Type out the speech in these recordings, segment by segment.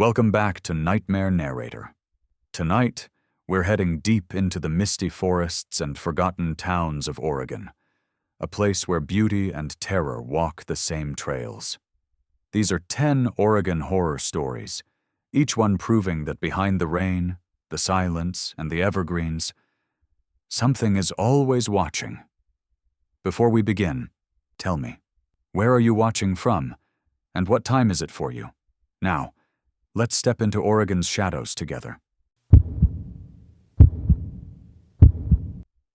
Welcome back to Nightmare Narrator. Tonight, we're heading deep into the misty forests and forgotten towns of Oregon, a place where beauty and terror walk the same trails. These are 10 Oregon horror stories, each one proving that behind the rain, the silence, and the evergreens, something is always watching. Before we begin, tell me, where are you watching from, and what time is it for you? Now, let's step into Oregon's shadows together.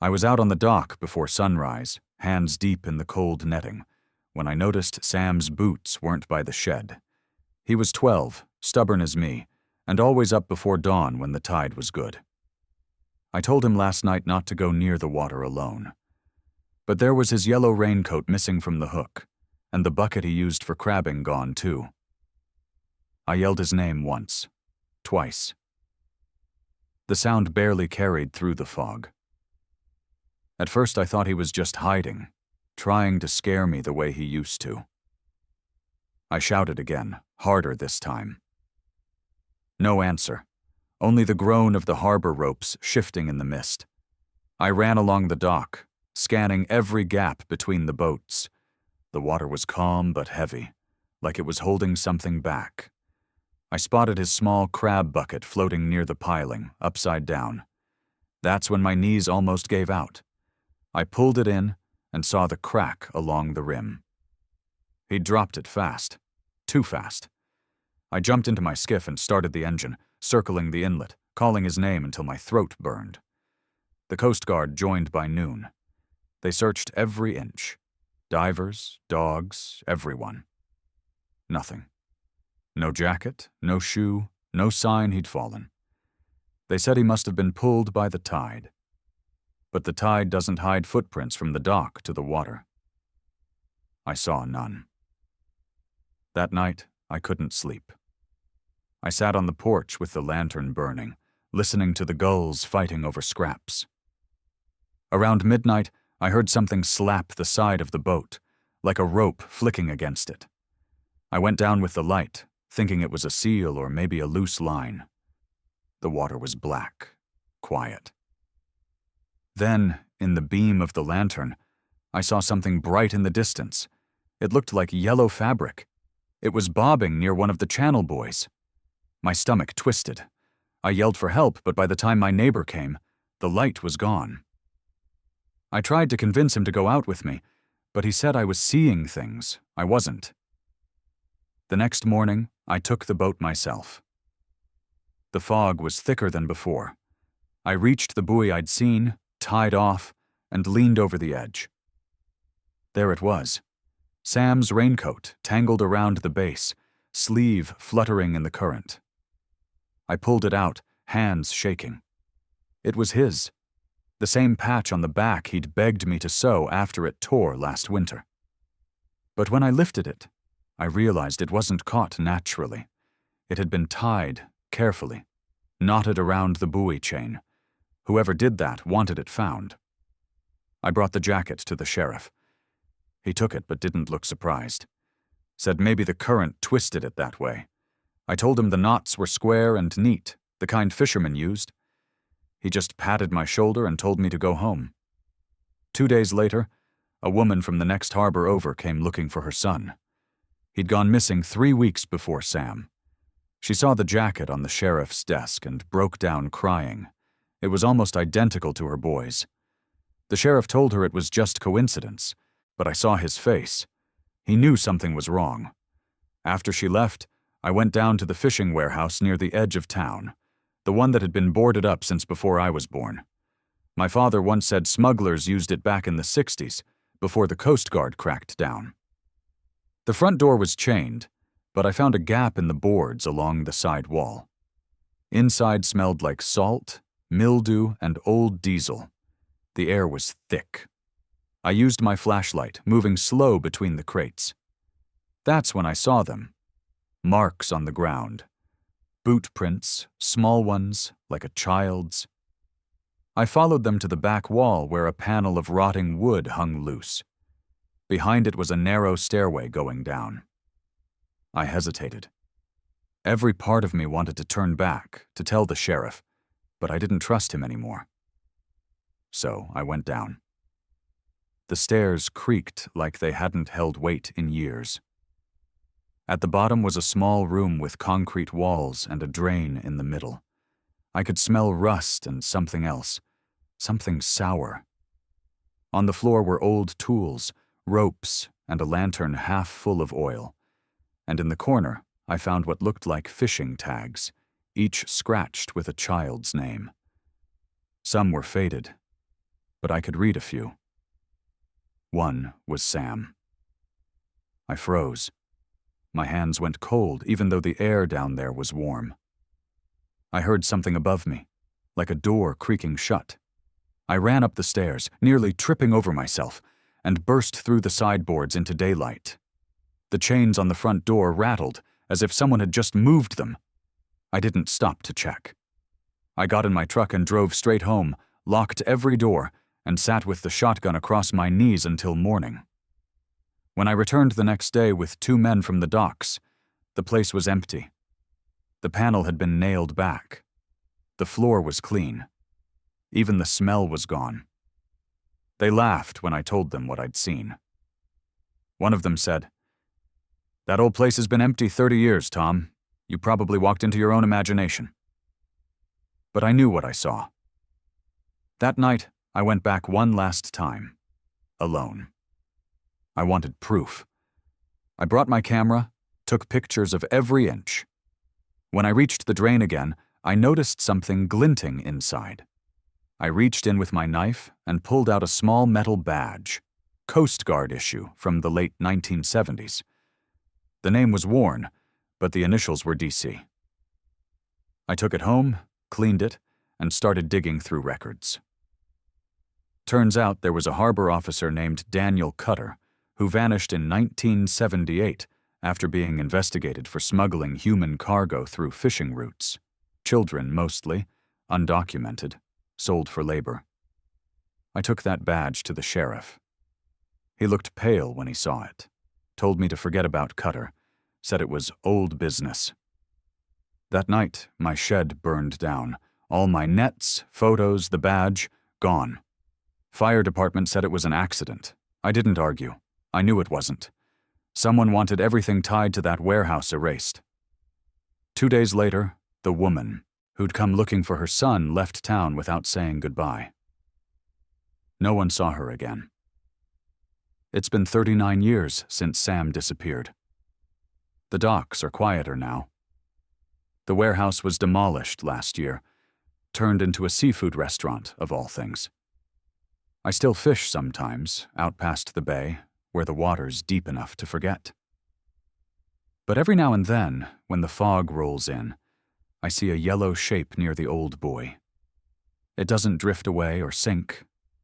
I was out on the dock before sunrise, hands deep in the cold netting, when I noticed Sam's boots weren't by the shed. He was 12, stubborn as me, and always up before dawn when the tide was good. I told him last night not to go near the water alone. But there was his yellow raincoat missing from the hook, and the bucket he used for crabbing gone too. I yelled his name once, twice. The sound barely carried through the fog. At first I thought he was just hiding, trying to scare me the way he used to. I shouted again, harder this time. No answer, only the groan of the harbor ropes shifting in the mist. I ran along the dock, scanning every gap between the boats. The water was calm but heavy, like it was holding something back. I spotted his small crab bucket floating near the piling, upside down. That's when my knees almost gave out. I pulled it in and saw the crack along the rim. He'd dropped it fast, too fast. I jumped into my skiff and started the engine, circling the inlet, calling his name until my throat burned. The Coast Guard joined by noon. They searched every inch. Divers, dogs, everyone. Nothing. No jacket, no shoe, no sign he'd fallen. They said he must have been pulled by the tide. But the tide doesn't hide footprints from the dock to the water. I saw none. That night, I couldn't sleep. I sat on the porch with the lantern burning, listening to the gulls fighting over scraps. Around midnight, I heard something slap the side of the boat, like a rope flicking against it. I went down with the light, thinking it was a seal or maybe a loose line. The water was black, quiet. Then, in the beam of the lantern, I saw something bright in the distance. It looked like yellow fabric. It was bobbing near one of the channel buoys. My stomach twisted. I yelled for help, but by the time my neighbor came, the light was gone. I tried to convince him to go out with me, but he said I was seeing things. I wasn't. The next morning, I took the boat myself. The fog was thicker than before. I reached the buoy I'd seen, tied off, and leaned over the edge. There it was. Sam's raincoat tangled around the base, sleeve fluttering in the current. I pulled it out, hands shaking. It was his. The same patch on the back he'd begged me to sew after it tore last winter. But when I lifted it, I realized it wasn't caught naturally. It had been tied, carefully, knotted around the buoy chain. Whoever did that wanted it found. I brought the jacket to the sheriff. He took it but didn't look surprised. Said maybe the current twisted it that way. I told him the knots were square and neat, the kind fishermen used. He just patted my shoulder and told me to go home. 2 days later, a woman from the next harbor over came looking for her son. He'd gone missing 3 weeks before Sam. She saw the jacket on the sheriff's desk and broke down crying. It was almost identical to her boy's. The sheriff told her it was just coincidence, but I saw his face. He knew something was wrong. After she left, I went down to the fishing warehouse near the edge of town, the one that had been boarded up since before I was born. My father once said smugglers used it back in the 60s, before the Coast Guard cracked down. The front door was chained, but I found a gap in the boards along the side wall. Inside smelled like salt, mildew, and old diesel. The air was thick. I used my flashlight, moving slow between the crates. That's when I saw them. Marks on the ground. Boot prints, small ones, like a child's. I followed them to the back wall where a panel of rotting wood hung loose. Behind it was a narrow stairway going down. I hesitated. Every part of me wanted to turn back, to tell the sheriff, but I didn't trust him anymore. So I went down. The stairs creaked like they hadn't held weight in years. At the bottom was a small room with concrete walls and a drain in the middle. I could smell rust and something else, something sour. On the floor were old tools, ropes, and a lantern half full of oil. And in the corner, I found what looked like fishing tags, each scratched with a child's name. Some were faded, but I could read a few. One was Sam. I froze. My hands went cold, even though the air down there was warm. I heard something above me, like a door creaking shut. I ran up the stairs, nearly tripping over myself, and burst through the sideboards into daylight. The chains on the front door rattled, as if someone had just moved them. I didn't stop to check. I got in my truck and drove straight home, locked every door, and sat with the shotgun across my knees until morning. When I returned the next day with 2 men from the docks, the place was empty. The panel had been nailed back. The floor was clean. Even the smell was gone. They laughed when I told them what I'd seen. One of them said, "That old place has been empty 30 years, Tom. You probably walked into your own imagination." But I knew what I saw. That night, I went back one last time, alone. I wanted proof. I brought my camera, took pictures of every inch. When I reached the drain again, I noticed something glinting inside. I reached in with my knife and pulled out a small metal badge, Coast Guard issue from the late 1970s. The name was worn, but the initials were DC. I took it home, cleaned it, and started digging through records. Turns out there was a harbor officer named Daniel Cutter who vanished in 1978 after being investigated for smuggling human cargo through fishing routes. Children mostly, undocumented, sold for labor. I took that badge to the sheriff. He looked pale when he saw it, told me to forget about Cutter, said it was old business. That night, my shed burned down. All my nets, photos, the badge, gone. Fire department said it was an accident. I didn't argue. I knew it wasn't. Someone wanted everything tied to that warehouse erased. 2 days later, the woman, who'd come looking for her son, left town without saying goodbye. No one saw her again. It's been 39 years since Sam disappeared. The docks are quieter now. The warehouse was demolished last year, turned into a seafood restaurant, of all things. I still fish sometimes, out past the bay, where the water's deep enough to forget. But every now and then, when the fog rolls in, I see a yellow shape near the old buoy. It doesn't drift away or sink.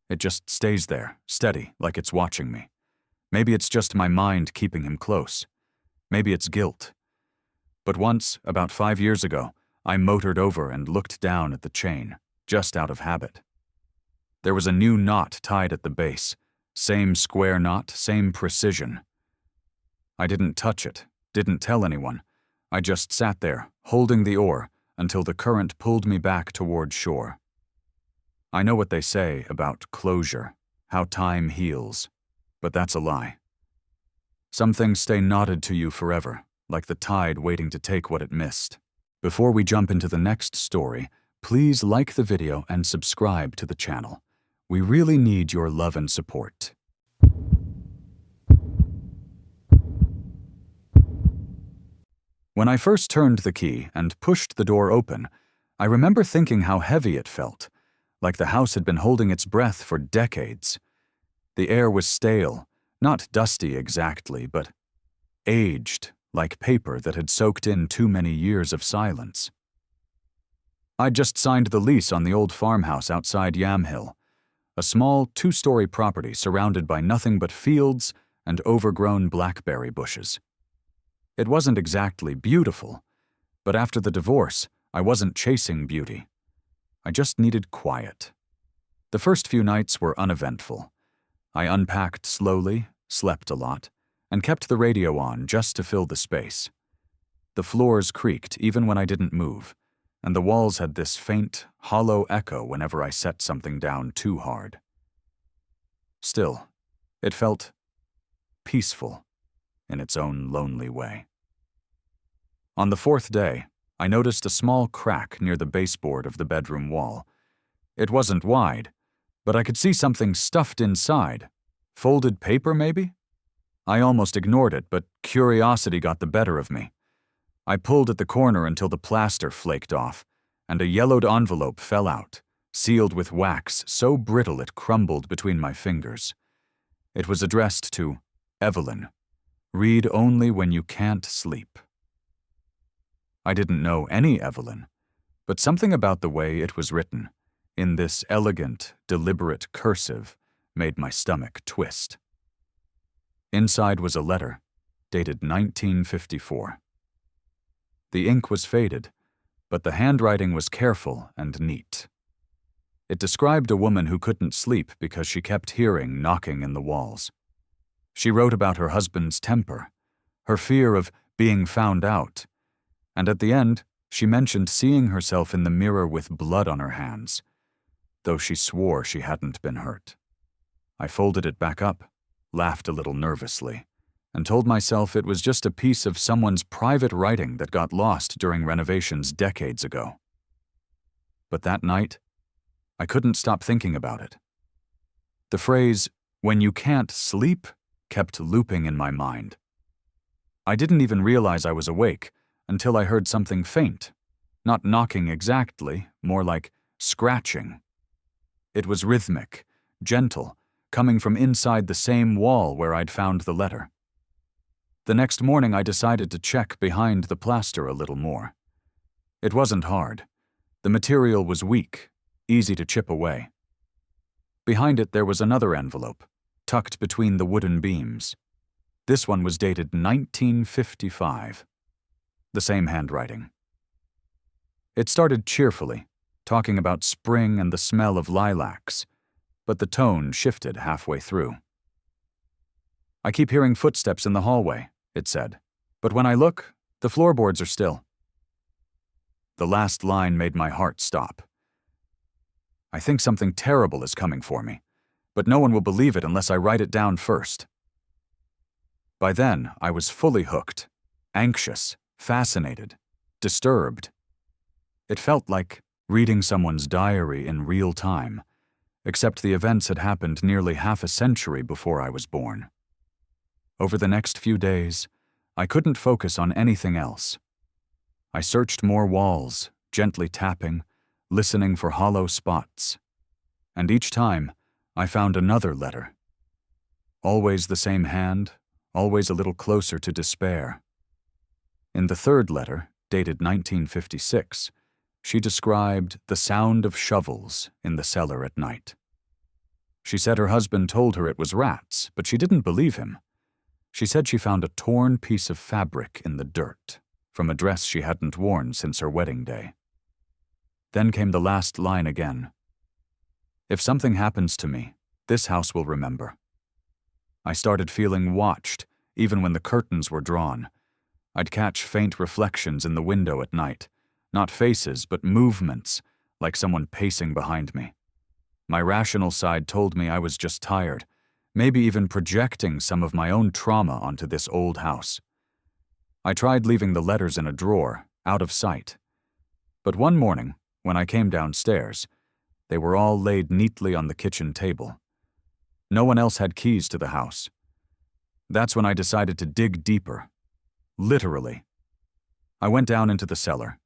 It just stays there, steady, like it's watching me. Maybe it's just my mind keeping him close. Maybe it's guilt. But once, about 5 years ago, I motored over and looked down at the chain, just out of habit. There was a new knot tied at the base. Same square knot, same precision. I didn't touch it, didn't tell anyone. I just sat there, holding the oar, until the current pulled me back toward shore. I know what they say about closure, how time heals, but that's a lie. Some things stay knotted to you forever, like the tide waiting to take what it missed. Before we jump into the next story, please like the video and subscribe to the channel. We really need your love and support. When I first turned the key and pushed the door open, I remember thinking how heavy it felt, like the house had been holding its breath for decades. The air was stale, not dusty exactly, but aged, like paper that had soaked in too many years of silence. I'd just signed the lease on the old farmhouse outside Yamhill, a small 2-story property surrounded by nothing but fields and overgrown blackberry bushes. It wasn't exactly beautiful, but after the divorce, I wasn't chasing beauty. I just needed quiet. The first few nights were uneventful. I unpacked slowly, slept a lot, and kept the radio on just to fill the space. The floors creaked even when I didn't move, and the walls had this faint, hollow echo whenever I set something down too hard. Still, it felt peaceful in its own lonely way. On the fourth day, I noticed a small crack near the baseboard of the bedroom wall. It wasn't wide, but I could see something stuffed inside. Folded paper, maybe? I almost ignored it, but curiosity got the better of me. I pulled at the corner until the plaster flaked off, and a yellowed envelope fell out, sealed with wax so brittle it crumbled between my fingers. It was addressed to Evelyn. Read only when you can't sleep. I didn't know any Evelyn, but something about the way it was written, in this elegant, deliberate cursive, made my stomach twist. Inside was a letter, dated 1954. The ink was faded, but the handwriting was careful and neat. It described a woman who couldn't sleep because she kept hearing knocking in the walls. She wrote about her husband's temper, her fear of being found out, and at the end, she mentioned seeing herself in the mirror with blood on her hands, though she swore she hadn't been hurt. I folded it back up, laughed a little nervously, and told myself it was just a piece of someone's private writing that got lost during renovations decades ago. But that night, I couldn't stop thinking about it. The phrase, "when you can't sleep," kept looping in my mind. I didn't even realize I was awake until I heard something faint, not knocking exactly, more like scratching. It was rhythmic, gentle, coming from inside the same wall where I'd found the letter. The next morning I decided to check behind the plaster a little more. It wasn't hard. The material was weak, easy to chip away. Behind it there was another envelope, tucked between the wooden beams. This one was dated 1955. The same handwriting. It started cheerfully, talking about spring and the smell of lilacs, but the tone shifted halfway through. "I keep hearing footsteps in the hallway," it said, "but when I look, the floorboards are still." The last line made my heart stop. "I think something terrible is coming for me, but no one will believe it unless I write it down first." By then, I was fully hooked, anxious, fascinated, disturbed. It felt like reading someone's diary in real time, except the events had happened nearly half a century before I was born. Over the next few days, I couldn't focus on anything else. I searched more walls, gently tapping, listening for hollow spots. And each time, I found another letter. Always the same hand, always a little closer to despair. In the third letter, dated 1956, she described the sound of shovels in the cellar at night. She said her husband told her it was rats, but she didn't believe him. She said she found a torn piece of fabric in the dirt, from a dress she hadn't worn since her wedding day. Then came the last line again. "If something happens to me, this house will remember." I started feeling watched, even when the curtains were drawn. I'd catch faint reflections in the window at night, not faces, but movements, like someone pacing behind me. My rational side told me I was just tired, maybe even projecting some of my own trauma onto this old house. I tried leaving the letters in a drawer, out of sight. But one morning, when I came downstairs, they were all laid neatly on the kitchen table. No one else had keys to the house. That's when I decided to dig deeper. Literally. I went down into the cellar.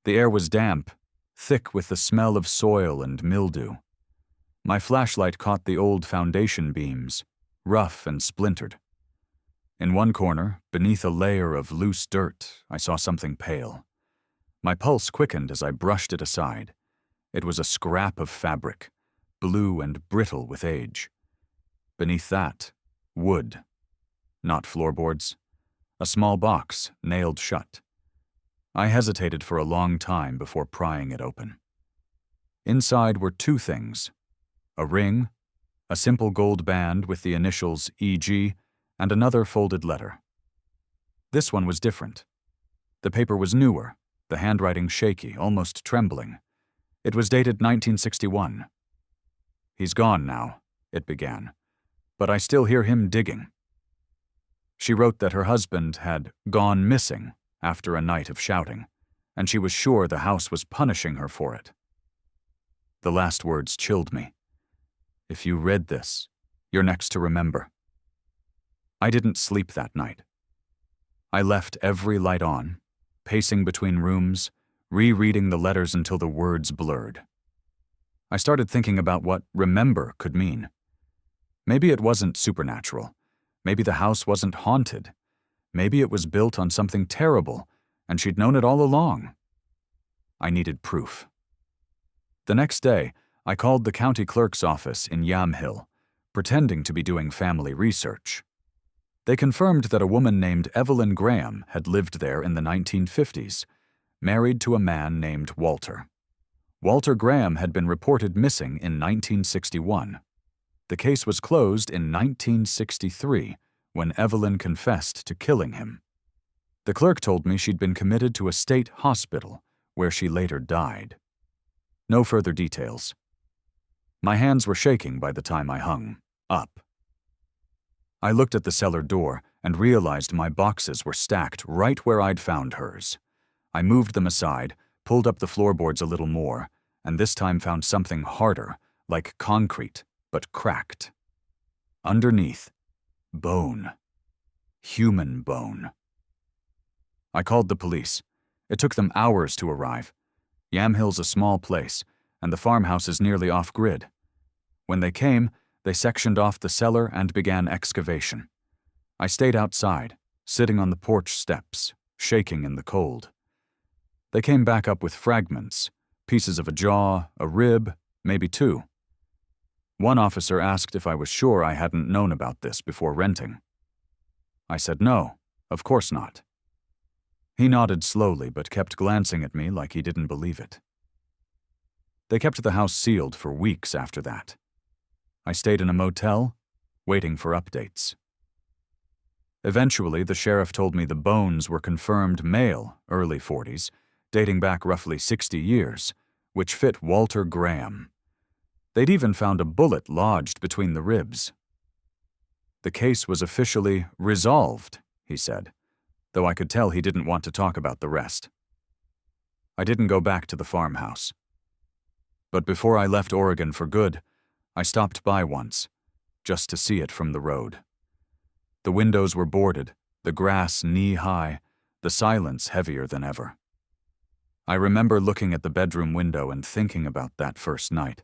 The air was damp, thick with the smell of soil and mildew. My flashlight caught the old foundation beams, rough and splintered. In one corner, beneath a layer of loose dirt, I saw something pale. My pulse quickened as I brushed it aside. It was a scrap of fabric, blue and brittle with age. Beneath that, wood. Not floorboards. A small box, nailed shut. I hesitated for a long time before prying it open. Inside were two things: a ring, a simple gold band with the initials EG, and another folded letter. This one was different. The paper was newer, the handwriting shaky, almost trembling. It was dated 1961. "He's gone now," it began, "but I still hear him digging." She wrote that her husband had gone missing after a night of shouting, and she was sure the house was punishing her for it. The last words chilled me. If you read this, you're next to remember. I didn't sleep that night. I left every light on, pacing between rooms, rereading the letters until the words blurred. I started thinking about what remember could mean. Maybe it wasn't supernatural. Maybe the house wasn't haunted. Maybe it was built on something terrible, and she'd known it all along. I needed proof. The next day, I called the county clerk's office in Yamhill, pretending to be doing family research. They confirmed that a woman named Evelyn Graham had lived there in the 1950s, married to a man named Walter. Walter Graham had been reported missing in 1961. The case was closed in 1963 when Evelyn confessed to killing him. The clerk told me she'd been committed to a state hospital, where she later died. No further details. My hands were shaking by the time I hung up. I looked at the cellar door and realized my boxes were stacked right where I'd found hers. I moved them aside, pulled up the floorboards a little more, and this time found something harder, like concrete, but cracked. Underneath, bone. Human bone. I called the police. It took them hours to arrive. Yamhill's a small place, and the farmhouse is nearly off-grid. When they came, they sectioned off the cellar and began excavation. I stayed outside, sitting on the porch steps, shaking in the cold. They came back up with fragments, pieces of a jaw, a rib, maybe two. One officer asked if I was sure I hadn't known about this before renting. I said no, of course not. He nodded slowly but kept glancing at me like he didn't believe it. They kept the house sealed for weeks after that. I stayed in a motel, waiting for updates. Eventually, the sheriff told me the bones were confirmed male, early 40s, dating back roughly 60 years, which fit Walter Graham. They'd even found a bullet lodged between the ribs. The case was officially resolved, he said, though I could tell he didn't want to talk about the rest. I didn't go back to the farmhouse. But before I left Oregon for good, I stopped by once, just to see it from the road. The windows were boarded, the grass knee-high, the silence heavier than ever. I remember looking at the bedroom window and thinking about that first night,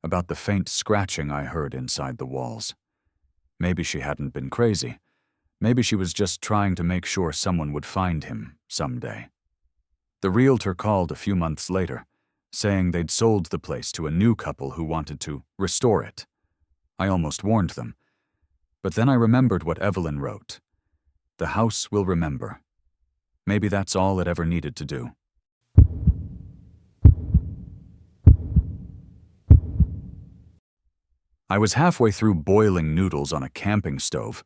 about the faint scratching I heard inside the walls. Maybe she hadn't been crazy. Maybe she was just trying to make sure someone would find him someday. The realtor called a few months later, saying they'd sold the place to a new couple who wanted to restore it. I almost warned them. But then I remembered what Evelyn wrote. The house will remember. Maybe that's all it ever needed to do. I was halfway through boiling noodles on a camping stove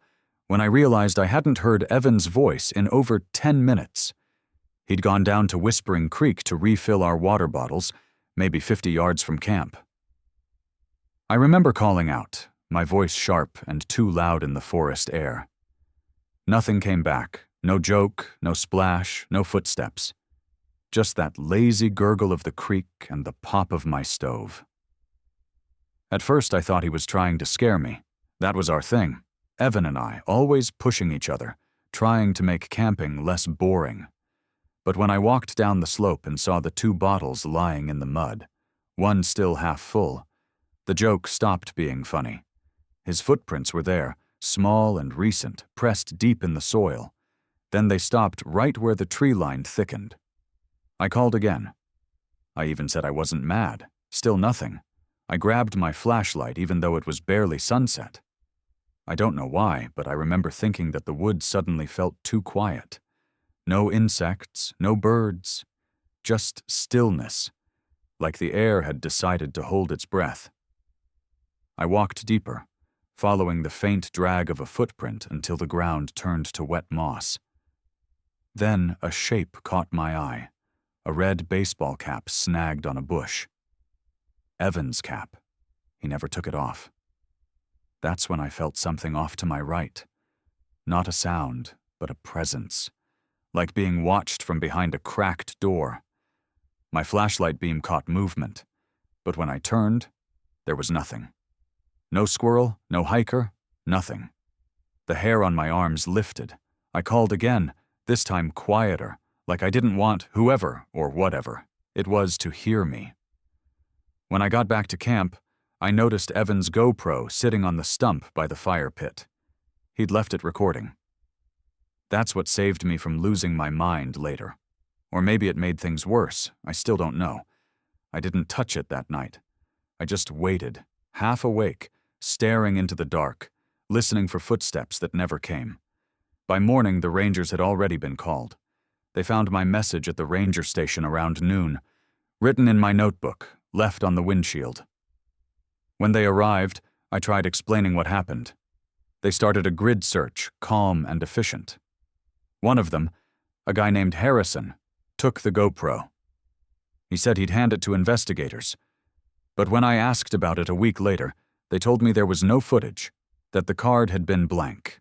when I realized I hadn't heard Evan's voice in over 10 minutes. He'd gone down to Whispering Creek to refill our water bottles, maybe 50 yards from camp. I remember calling out, my voice sharp and too loud in the forest air. Nothing came back, no joke, no splash, no footsteps. Just that lazy gurgle of the creek and the pop of my stove. At first I thought he was trying to scare me. That was our thing. Evan and I, always pushing each other, trying to make camping less boring. But when I walked down the slope and saw the 2 bottles lying in the mud, one still half full, the joke stopped being funny. His footprints were there, small and recent, pressed deep in the soil. Then they stopped right where the tree line thickened. I called again. I even said I wasn't mad. Still nothing. I grabbed my flashlight even though it was barely sunset. I don't know why, but I remember thinking that the woods suddenly felt too quiet. No insects, no birds, just stillness, like the air had decided to hold its breath. I walked deeper, following the faint drag of a footprint until the ground turned to wet moss. Then a shape caught my eye, a red baseball cap snagged on a bush. Evan's cap. He never took it off. That's when I felt something off to my right. Not a sound, but a presence, like being watched from behind a cracked door. My flashlight beam caught movement, but when I turned, there was nothing. No squirrel, no hiker, nothing. The hair on my arms lifted. I called again, this time quieter, like I didn't want whoever or whatever it was to hear me. When I got back to camp, I noticed Evan's GoPro sitting on the stump by the fire pit. He'd left it recording. That's what saved me from losing my mind later. Or maybe it made things worse, I still don't know. I didn't touch it that night. I just waited, half awake, staring into the dark, listening for footsteps that never came. By morning, the rangers had already been called. They found my message at the ranger station around noon, written in my notebook, left on the windshield. When they arrived, I tried explaining what happened. They started a grid search, calm and efficient. One of them, a guy named Harrison, took the GoPro. He said he'd hand it to investigators. But when I asked about it a week later, they told me there was no footage, that the card had been blank.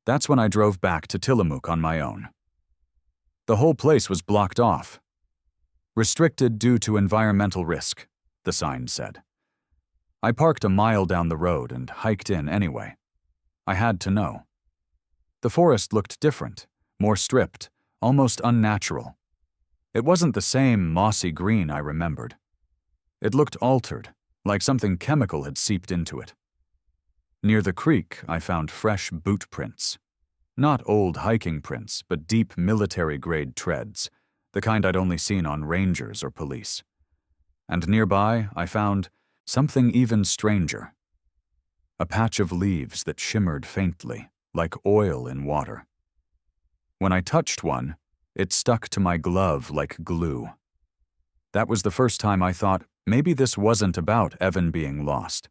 That's when I drove back to Tillamook on my own. The whole place was blocked off. Restricted due to environmental risk, the sign said. I parked a mile down the road and hiked in anyway. I had to know. The forest looked different, more stripped, almost unnatural. It wasn't the same mossy green I remembered. It looked altered, like something chemical had seeped into it. Near the creek, I found fresh boot prints. Not old hiking prints, but deep military-grade treads, the kind I'd only seen on rangers or police. And nearby, I found something even stranger. A patch of leaves that shimmered faintly, like oil in water. When I touched one, it stuck to my glove like glue. That was the first time I thought maybe this wasn't about Evan being lost.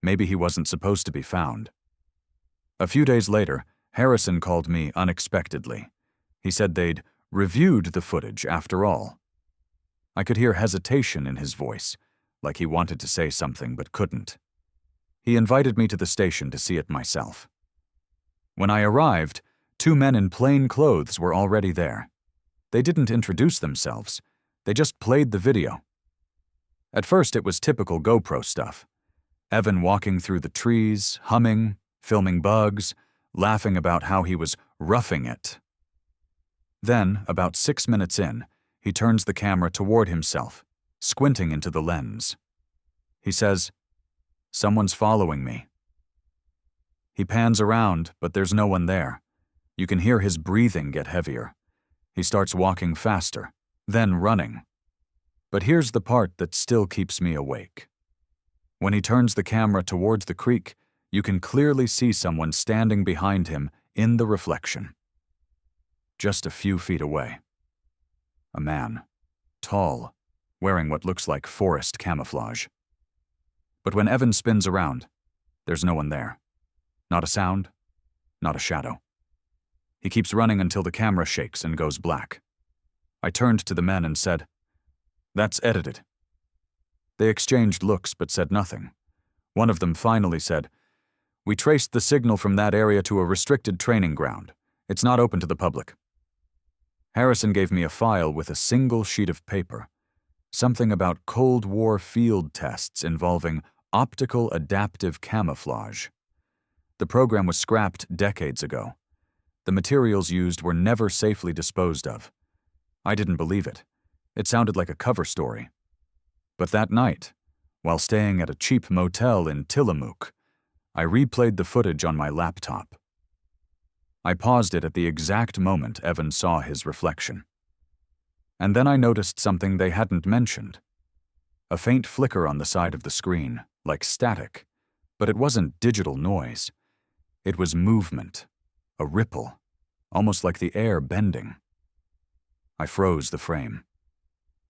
Maybe he wasn't supposed to be found. A few days later, Harrison called me unexpectedly. He said they'd reviewed the footage after all. I could hear hesitation in his voice, like he wanted to say something but couldn't. He invited me to the station to see it myself. When I arrived, 2 men in plain clothes were already there. They didn't introduce themselves. They just played the video. At first, it was typical GoPro stuff. Evan walking through the trees, humming, filming bugs, laughing about how he was roughing it. Then, about 6 minutes in, he turns the camera toward himself, squinting into the lens. He says, "Someone's following me." He pans around, but there's no one there. You can hear his breathing get heavier. He starts walking faster, then running. But here's the part that still keeps me awake. When he turns the camera towards the creek, you can clearly see someone standing behind him in the reflection. Just a few feet away. A man, tall, wearing what looks like forest camouflage. But when Evan spins around, there's no one there. Not a sound, not a shadow. He keeps running until the camera shakes and goes black. I turned to the men and said, "That's edited." They exchanged looks but said nothing. One of them finally said, "We traced the signal from that area to a restricted training ground. It's not open to the public." Harrison gave me a file with a single sheet of paper. Something about Cold War field tests involving optical adaptive camouflage. The program was scrapped decades ago. The materials used were never safely disposed of. I didn't believe it. It sounded like a cover story. But that night, while staying at a cheap motel in Tillamook, I replayed the footage on my laptop. I paused it at the exact moment Evan saw his reflection. And then I noticed something they hadn't mentioned. A faint flicker on the side of the screen, like static, but it wasn't digital noise. It was movement, a ripple, almost like the air bending. I froze the frame.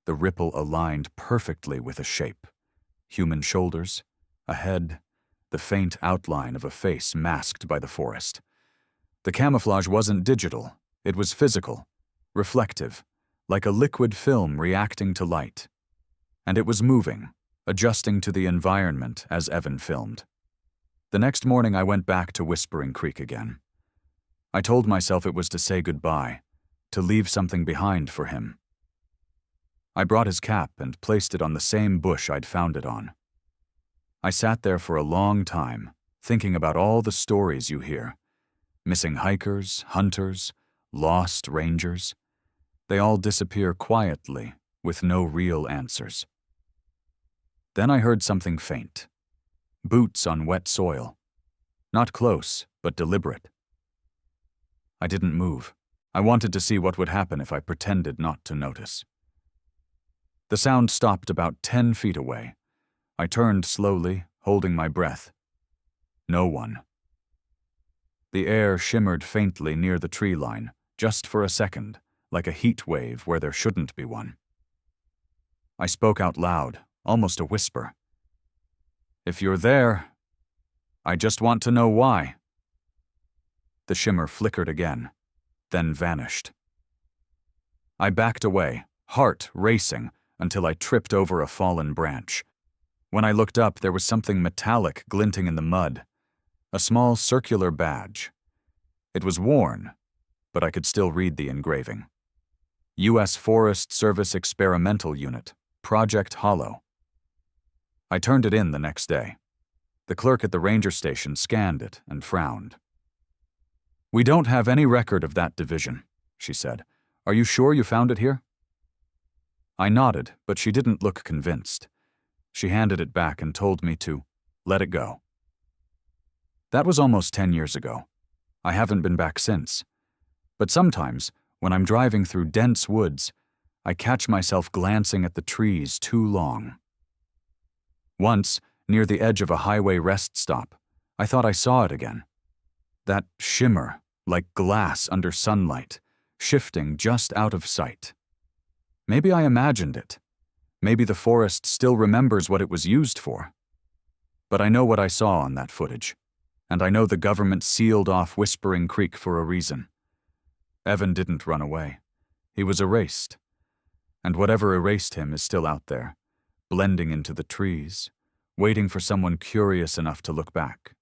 The ripple aligned perfectly with a shape. Human shoulders, a head, the faint outline of a face masked by the forest. The camouflage wasn't digital, It was physical, reflective, like a liquid film reacting to light. And it was moving, adjusting to the environment as Evan filmed. The next morning I went back to Whispering Creek again. I told myself it was to say goodbye, to leave something behind for him. I brought his cap and placed it on the same bush I'd found it on. I sat there for a long time, thinking about all the stories you hear. Missing hikers, hunters, lost rangers. They all disappear quietly, with no real answers. Then I heard something faint. Boots on wet soil. Not close, but deliberate. I didn't move. I wanted to see what would happen if I pretended not to notice. The sound stopped about 10 feet away. I turned slowly, holding my breath. No one. The air shimmered faintly near the tree line, just for a second, like a heat wave where there shouldn't be one. I spoke out loud, almost a whisper. If you're there, I just want to know why. The shimmer flickered again, then vanished. I backed away, heart racing, until I tripped over a fallen branch. When I looked up, there was something metallic glinting in the mud, a small circular badge. It was worn, but I could still read the engraving. U.S. Forest Service Experimental Unit, Project Hollow. I turned it in the next day. The clerk at the ranger station scanned it and frowned. "We don't have any record of that division," she said. "Are you sure you found it here?" I nodded, but she didn't look convinced. She handed it back and told me to let it go. That was almost 10 years ago. I haven't been back since. But sometimes, when I'm driving through dense woods, I catch myself glancing at the trees too long. Once, near the edge of a highway rest stop, I thought I saw it again. That shimmer, like glass under sunlight, shifting just out of sight. Maybe I imagined it. Maybe the forest still remembers what it was used for. But I know what I saw on that footage, and I know the government sealed off Whispering Creek for a reason. Evan didn't run away. He was erased. And whatever erased him is still out there, blending into the trees, waiting for someone curious enough to look back.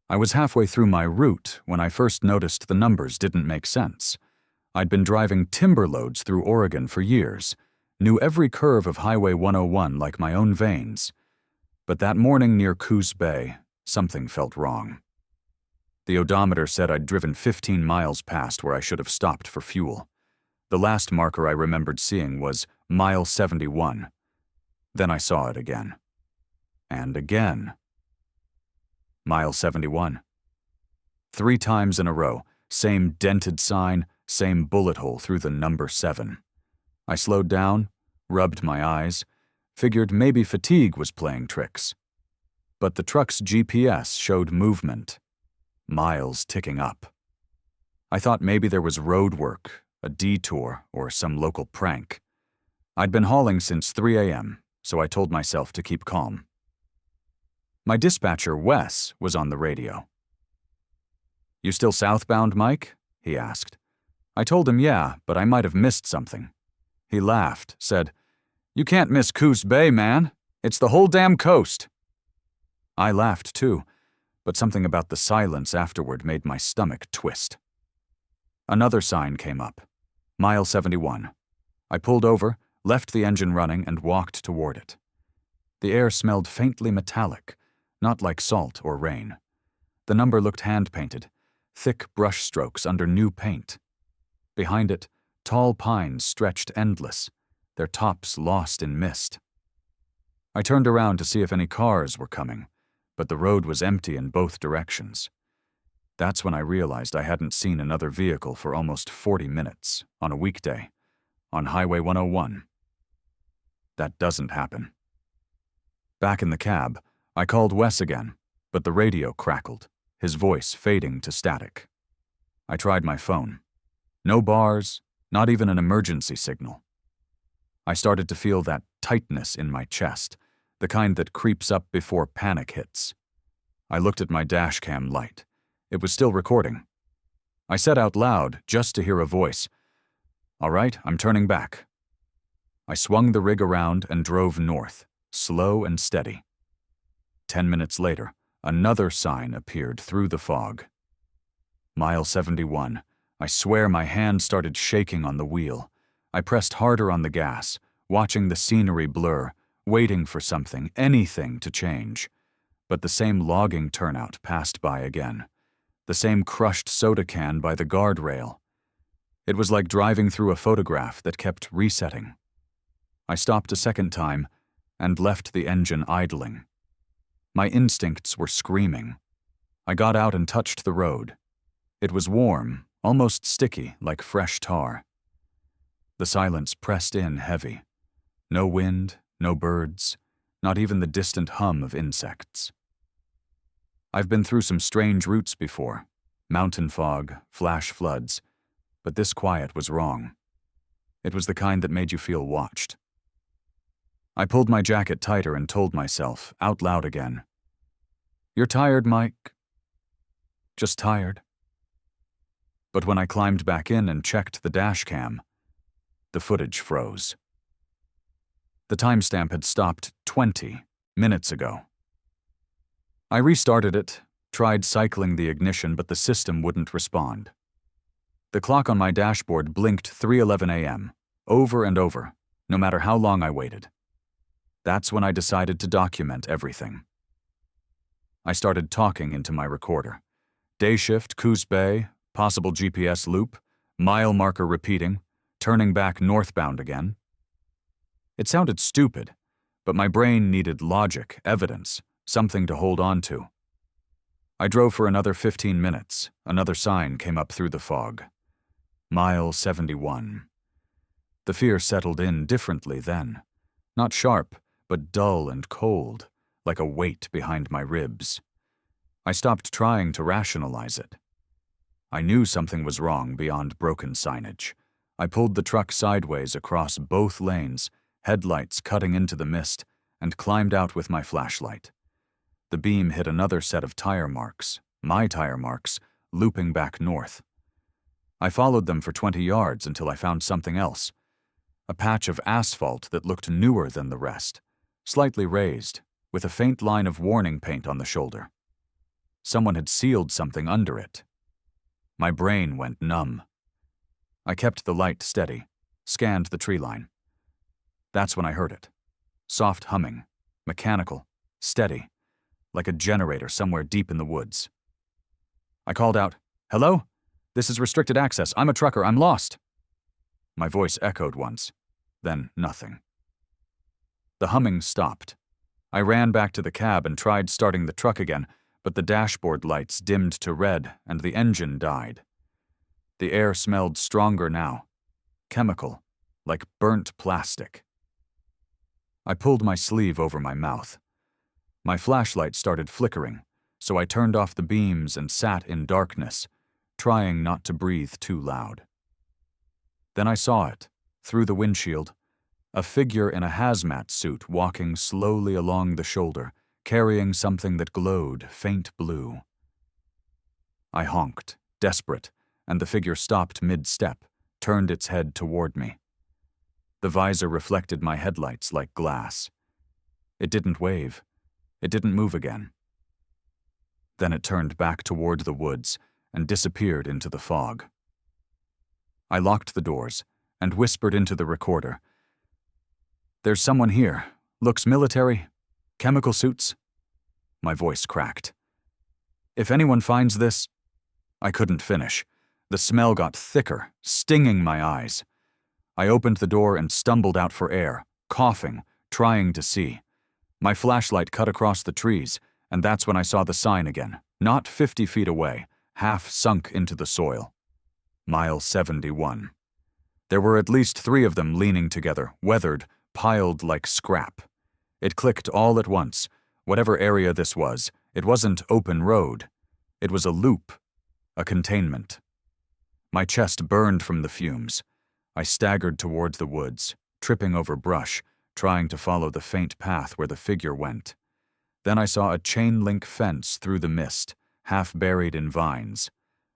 I was halfway through my route when I first noticed the numbers didn't make sense. I'd been driving timber loads through Oregon for years, knew every curve of Highway 101 like my own veins. But that morning near Coos Bay, something felt wrong. The odometer said I'd driven 15 miles past where I should have stopped for fuel. The last marker I remembered seeing was mile 71. Then I saw it again. And again. Mile 71. 3 times in a row, same dented sign, same bullet hole through the number 7. I slowed down, rubbed my eyes, figured maybe fatigue was playing tricks. But the truck's GPS showed movement. Miles ticking up. I thought maybe there was road work, a detour, or some local prank. I'd been hauling since 3 a.m., so I told myself to keep calm. My dispatcher, Wes, was on the radio. "You still southbound, Mike?" he asked. I told him yeah, but I might have missed something. He laughed, said, "You can't miss Coos Bay, man. It's the whole damn coast." I laughed too, but something about the silence afterward made my stomach twist. Another sign came up. Mile 71. I pulled over, left the engine running, and walked toward it. The air smelled faintly metallic, not like salt or rain. The number looked hand-painted, thick brush strokes under new paint. Behind it, tall pines stretched endless, their tops lost in mist. I turned around to see if any cars were coming, but the road was empty in both directions. That's when I realized I hadn't seen another vehicle for almost 40 minutes, on a weekday, on Highway 101. That doesn't happen. Back in the cab, I called Wes again, but the radio crackled, his voice fading to static. I tried my phone. No bars, not even an emergency signal. I started to feel that tightness in my chest, the kind that creeps up before panic hits. I looked at my dashcam light. It was still recording. I said out loud, just to hear a voice, "All right, I'm turning back." I swung the rig around and drove north, slow and steady. 10 minutes later, another sign appeared through the fog. Mile 71. I swear my hand started shaking on the wheel. I pressed harder on the gas, watching the scenery blur, waiting for something, anything to change. But the same logging turnout passed by again. The same crushed soda can by the guardrail. It was like driving through a photograph that kept resetting. I stopped a second time and left the engine idling. My instincts were screaming. I got out and touched the road. It was warm, almost sticky, like fresh tar. The silence pressed in heavy. No wind, no birds, not even the distant hum of insects. I've been through some strange routes before, mountain fog, flash floods, but this quiet was wrong. It was the kind that made you feel watched. I pulled my jacket tighter and told myself, out loud again, "You're tired, Mike." Just tired. But when I climbed back in and checked the dash cam, the footage froze. The timestamp had stopped 20 minutes ago. I restarted it, tried cycling the ignition, but the system wouldn't respond. The clock on my dashboard blinked 3:11 a.m., over and over, no matter how long I waited. That's when I decided to document everything. I started talking into my recorder. Day shift, Coos Bay, possible GPS loop, mile marker repeating, turning back northbound again. It sounded stupid, but my brain needed logic, evidence, something to hold on to. I drove for another 15 minutes. Another sign came up through the fog. Mile 71. The fear settled in differently then. Not sharp, but dull and cold, like a weight behind my ribs. I stopped trying to rationalize it. I knew something was wrong beyond broken signage. I pulled the truck sideways across both lanes, headlights cutting into the mist, and climbed out with my flashlight. The beam hit another set of tire marks, my tire marks, looping back north. I followed them for 20 yards until I found something else. A patch of asphalt that looked newer than the rest, slightly raised, with a faint line of warning paint on the shoulder. Someone had sealed something under it. My brain went numb. I kept the light steady, scanned the tree line. That's when I heard it. Soft humming, mechanical, steady, like a generator somewhere deep in the woods. I called out, "Hello? This is restricted access. I'm a trucker. I'm lost." My voice echoed once, then nothing. The humming stopped. I ran back to the cab and tried starting the truck again, but the dashboard lights dimmed to red and the engine died. The air smelled stronger now, chemical, like burnt plastic. I pulled my sleeve over my mouth. My flashlight started flickering, so I turned off the beams and sat in darkness, trying not to breathe too loud. Then I saw it, through the windshield, a figure in a hazmat suit walking slowly along the shoulder, carrying something that glowed faint blue. I honked, desperate, and the figure stopped mid-step, turned its head toward me. The visor reflected my headlights like glass. It didn't wave. It didn't move again. Then it turned back toward the woods and disappeared into the fog. I locked the doors and whispered into the recorder, "There's someone here. Looks military. Chemical suits." My voice cracked. "If anyone finds this—" I couldn't finish. The smell got thicker, stinging my eyes. I opened the door and stumbled out for air, coughing, trying to see. My flashlight cut across the trees, and that's when I saw the sign again, not 50 feet away, half sunk into the soil. Mile 71. There were at least 3 of them leaning together, weathered, piled like scrap. It clicked all at once. Whatever area this was, it wasn't open road. It was a loop, a containment. My chest burned from the fumes. I staggered towards the woods, tripping over brush, trying to follow the faint path where the figure went. Then I saw a chain-link fence through the mist, half buried in vines.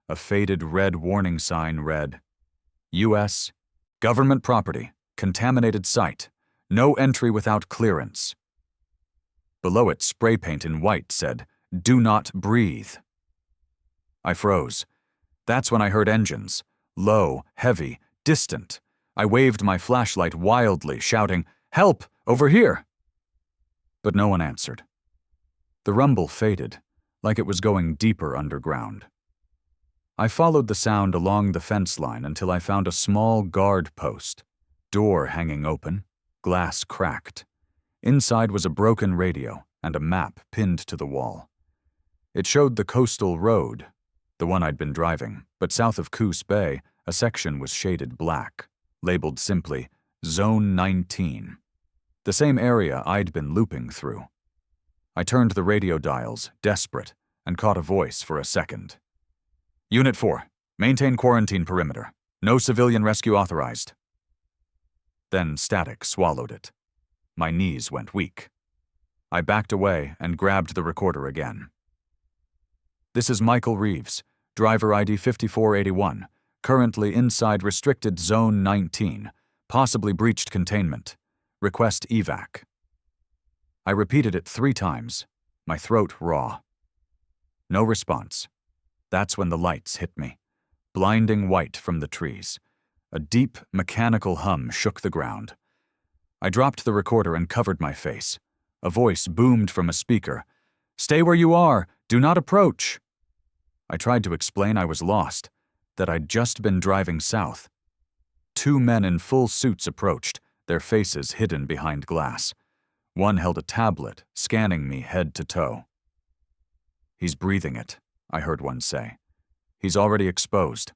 A faded red warning sign read, U.S. Government property, contaminated site, no entry without clearance. Below it, spray paint in white said, Do not breathe. I froze. That's when I heard engines. Low, heavy, distant. I waved my flashlight wildly, shouting, Help! Over here! But no one answered. The rumble faded, like it was going deeper underground. I followed the sound along the fence line until I found a small guard post. Door hanging open, glass cracked. Inside was a broken radio and a map pinned to the wall. It showed the coastal road, the one I'd been driving, but south of Coos Bay, a section was shaded black, labeled simply Zone 19, the same area I'd been looping through. I turned the radio dials, desperate, and caught a voice for a second. Unit 4, maintain quarantine perimeter. No civilian rescue authorized. Then static swallowed it. My knees went weak. I backed away and grabbed the recorder again. This is Michael Reeves, driver ID 5481, currently inside restricted Zone 19, possibly breached containment. Request evac. I repeated it 3 times, my throat raw. No response. That's when the lights hit me, blinding white from the trees. A deep, mechanical hum shook the ground. I dropped the recorder and covered my face. A voice boomed from a speaker. Stay where you are! Do not approach! I tried to explain I was lost, that I'd just been driving south. 2 men in full suits approached, their faces hidden behind glass. One held a tablet, scanning me head to toe. He's breathing it, I heard one say. He's already exposed.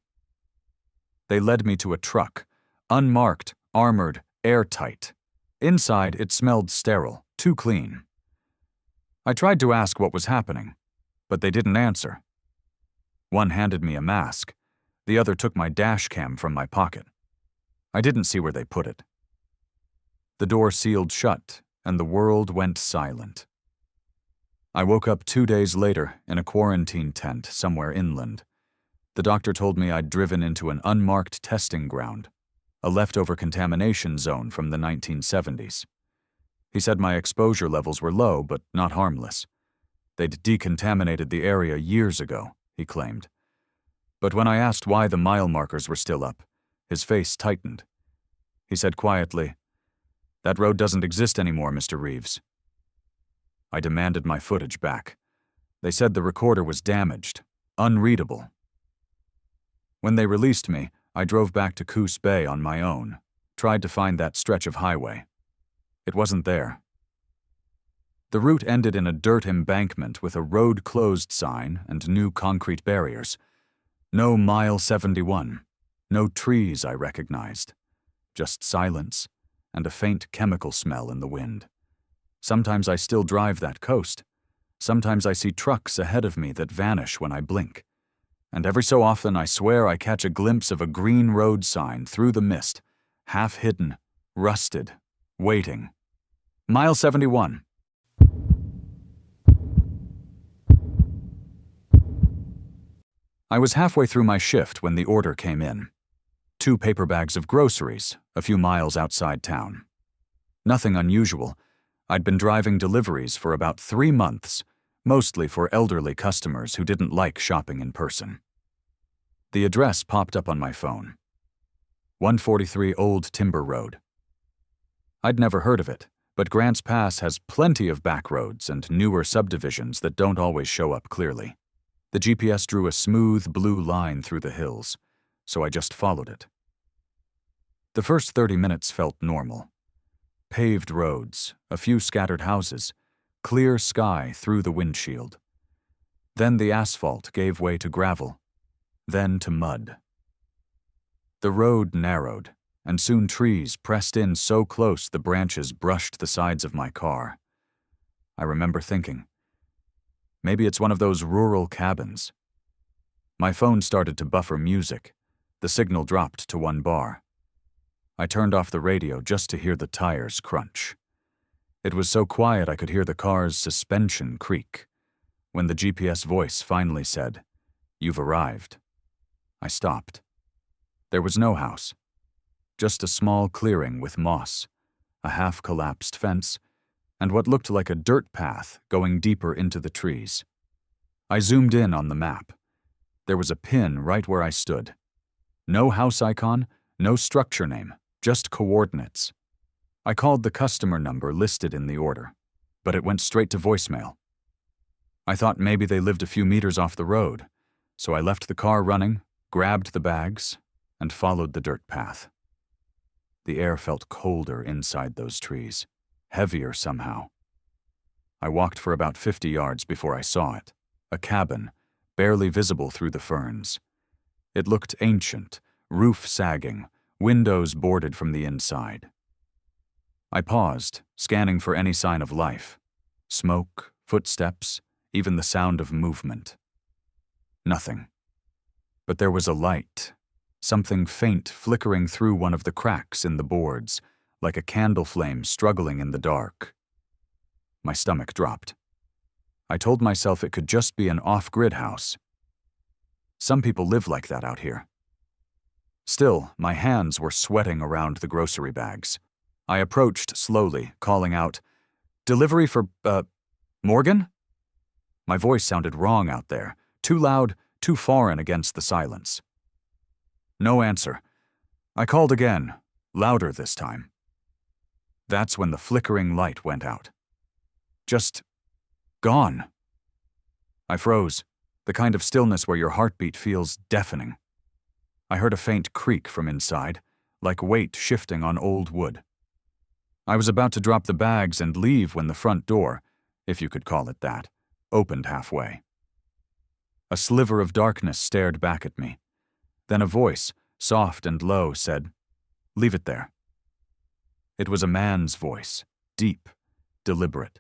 They led me to a truck, unmarked, armored, airtight. Inside, it smelled sterile, too clean. I tried to ask what was happening, but they didn't answer. One handed me a mask. The other took my dash cam from my pocket. I didn't see where they put it. The door sealed shut, and the world went silent. I woke up 2 days later in a quarantine tent somewhere inland. The doctor told me I'd driven into an unmarked testing ground, a leftover contamination zone from the 1970s. He said my exposure levels were low, but not harmless. They'd decontaminated the area years ago, he claimed. But when I asked why the mile markers were still up, his face tightened. He said quietly, That road doesn't exist anymore, Mr. Reeves. I demanded my footage back. They said the recorder was damaged, unreadable. When they released me, I drove back to Coos Bay on my own, tried to find that stretch of highway. It wasn't there. The route ended in a dirt embankment with a road closed sign and new concrete barriers. No mile 71, no trees I recognized, just silence and a faint chemical smell in the wind. Sometimes I still drive that coast. Sometimes I see trucks ahead of me that vanish when I blink. And every so often I swear I catch a glimpse of a green road sign through the mist, half hidden, rusted, waiting. Mile 71. I was halfway through my shift when the order came in. 2 paper bags of groceries, a few miles outside town. Nothing unusual. I'd been driving deliveries for about 3 months, mostly for elderly customers who didn't like shopping in person. The address popped up on my phone. 143 Old Timber Road. I'd never heard of it, but Grants Pass has plenty of back roads and newer subdivisions that don't always show up clearly. The GPS drew a smooth blue line through the hills, so I just followed it. The first 30 minutes felt normal. Paved roads, a few scattered houses, clear sky through the windshield. Then the asphalt gave way to gravel, then to mud. The road narrowed, and soon trees pressed in so close the branches brushed the sides of my car. I remember thinking, maybe it's one of those rural cabins. My phone started to buffer music. The signal dropped to 1 bar. I turned off the radio just to hear the tires crunch. It was so quiet I could hear the car's suspension creak. When the GPS voice finally said, "You've arrived," I stopped. There was no house, just a small clearing with moss, a half-collapsed fence, and what looked like a dirt path going deeper into the trees. I zoomed in on the map. There was a pin right where I stood. No house icon, no structure name, just coordinates. I called the customer number listed in the order, but it went straight to voicemail. I thought maybe they lived a few meters off the road, so I left the car running, grabbed the bags, and followed the dirt path. The air felt colder inside those trees, heavier somehow. I walked for about 50 yards before I saw it, a cabin, barely visible through the ferns. It looked ancient, roof sagging, windows boarded from the inside. I paused, scanning for any sign of life. Smoke, footsteps, even the sound of movement. Nothing. But there was a light, something faint flickering through one of the cracks in the boards, like a candle flame struggling in the dark. My stomach dropped. I told myself it could just be an off-grid house. Some people live like that out here. Still, my hands were sweating around the grocery bags. I approached slowly, calling out, "Delivery for, Morgan?" My voice sounded wrong out there, too loud, too foreign against the silence. No answer. I called again, louder this time. That's when the flickering light went out. Just gone. I froze, the kind of stillness where your heartbeat feels deafening. I heard a faint creak from inside, like weight shifting on old wood. I was about to drop the bags and leave when the front door, if you could call it that, opened halfway. A sliver of darkness stared back at me. Then a voice, soft and low, said, "Leave it there." It was a man's voice, deep, deliberate.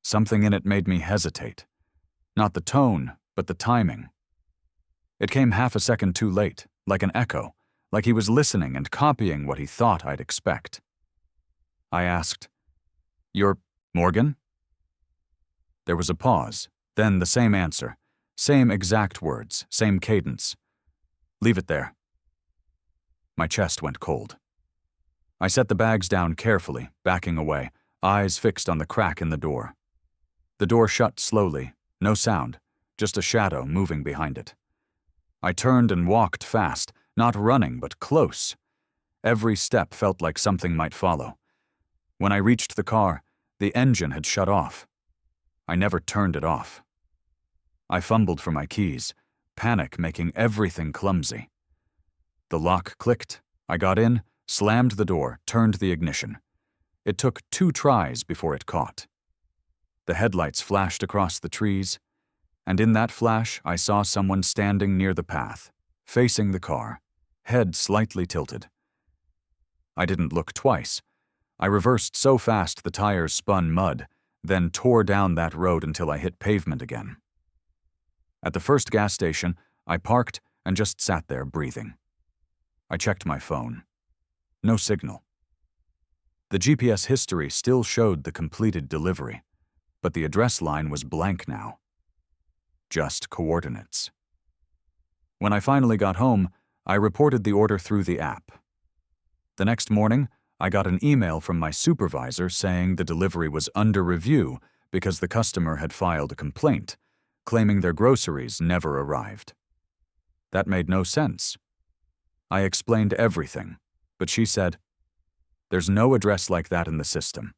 Something in it made me hesitate. Not the tone, but the timing. It came half a second too late, like an echo, like he was listening and copying what he thought I'd expect. I asked, "You're Morgan?" There was a pause, then the same answer, same exact words, same cadence. "Leave it there." My chest went cold. I set the bags down carefully, backing away, eyes fixed on the crack in the door. The door shut slowly, no sound, just a shadow moving behind it. I turned and walked fast, not running, but close. Every step felt like something might follow. When I reached the car, the engine had shut off. I never turned it off. I fumbled for my keys, panic making everything clumsy. The lock clicked, I got in, slammed the door, turned the ignition. It took 2 tries before it caught. The headlights flashed across the trees, and in that flash I saw someone standing near the path, facing the car, head slightly tilted. I didn't look twice. I reversed so fast the tires spun mud, then tore down that road until I hit pavement again. At the first gas station, I parked and just sat there breathing. I checked my phone. No signal. The GPS history still showed the completed delivery, but the address line was blank now. Just coordinates. When I finally got home, I reported the order through the app. The next morning, I got an email from my supervisor saying the delivery was under review because the customer had filed a complaint, claiming their groceries never arrived. That made no sense. I explained everything, but she said, "There's no address like that in the system.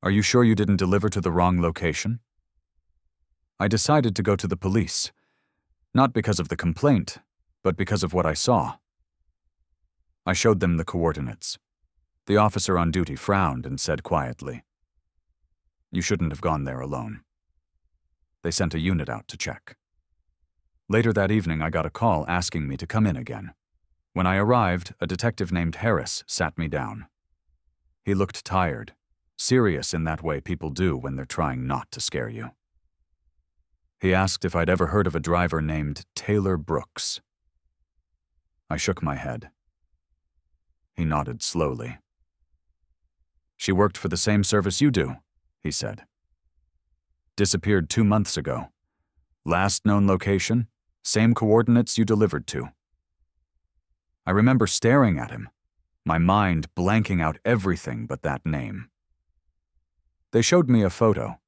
Are you sure you didn't deliver to the wrong location?" I decided to go to the police, not because of the complaint, but because of what I saw. I showed them the coordinates. The officer on duty frowned and said quietly, "You shouldn't have gone there alone." They sent a unit out to check. Later that evening, I got a call asking me to come in again. When I arrived, a detective named Harris sat me down. He looked tired, serious in that way people do when they're trying not to scare you. He asked if I'd ever heard of a driver named Taylor Brooks. I shook my head. He nodded slowly. She worked for the same service you do, he said. Disappeared 2 months ago. Last known location, same coordinates you delivered to. I remember staring at him, my mind blanking out everything but that name. They showed me a photo.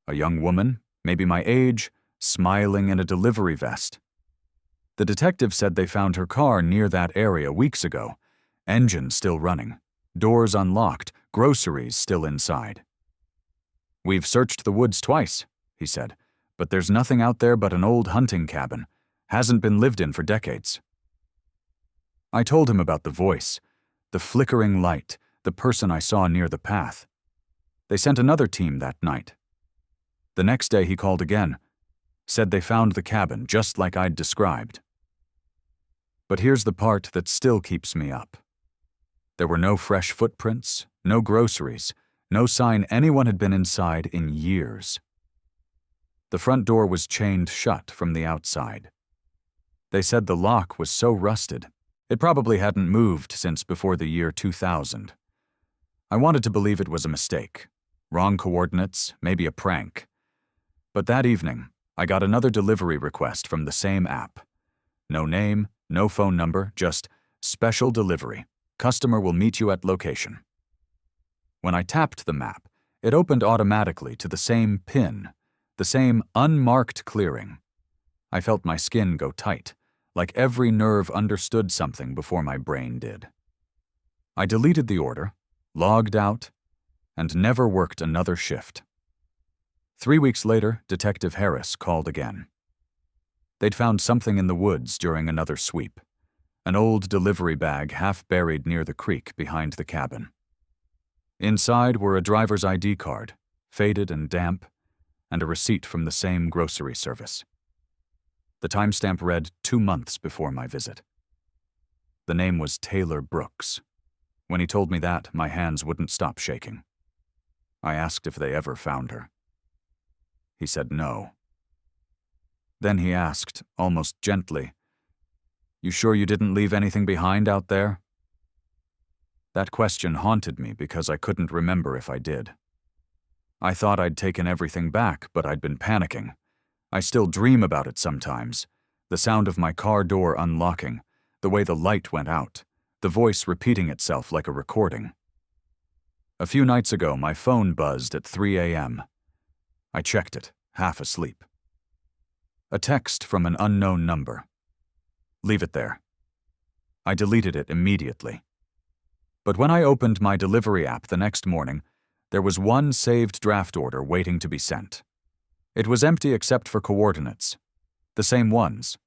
A young woman, maybe my age, smiling in a delivery vest. The detective said they found her car near that area weeks ago, engine still running, doors unlocked, groceries still inside. We've searched the woods twice, he said, but there's nothing out there but an old hunting cabin. Hasn't been lived in for decades. I told him about the voice, the flickering light, the person I saw near the path. They sent another team that night. The next day he called again, said they found the cabin just like I'd described. But here's the part that still keeps me up. There were no fresh footprints, no groceries, no sign anyone had been inside in years. The front door was chained shut from the outside. They said the lock was so rusted, it probably hadn't moved since before the year 2000. I wanted to believe it was a mistake. Wrong coordinates, maybe a prank. But that evening, I got another delivery request from the same app. No name, no phone number, just special delivery. Customer will meet you at location. When I tapped the map, it opened automatically to the same pin, the same unmarked clearing. I felt my skin go tight, like every nerve understood something before my brain did. I deleted the order, logged out, and never worked another shift. 3 weeks later, Detective Harris called again. They'd found something in the woods during another sweep, an old delivery bag half buried near the creek behind the cabin. Inside were a driver's ID card, faded and damp, and a receipt from the same grocery service. The timestamp read 2 months before my visit. The name was Taylor Brooks. When he told me that, my hands wouldn't stop shaking. I asked if they ever found her. He said no. Then he asked, almost gently, "You sure you didn't leave anything behind out there?" That question haunted me because I couldn't remember if I did. I thought I'd taken everything back, but I'd been panicking. I still dream about it sometimes. The sound of my car door unlocking, the way the light went out, the voice repeating itself like a recording. A few nights ago, my phone buzzed at 3 a.m. I checked it, half asleep. A text from an unknown number. Leave it there. I deleted it immediately. But when I opened my delivery app the next morning, there was one saved draft order waiting to be sent. It was empty except for coordinates. The same ones.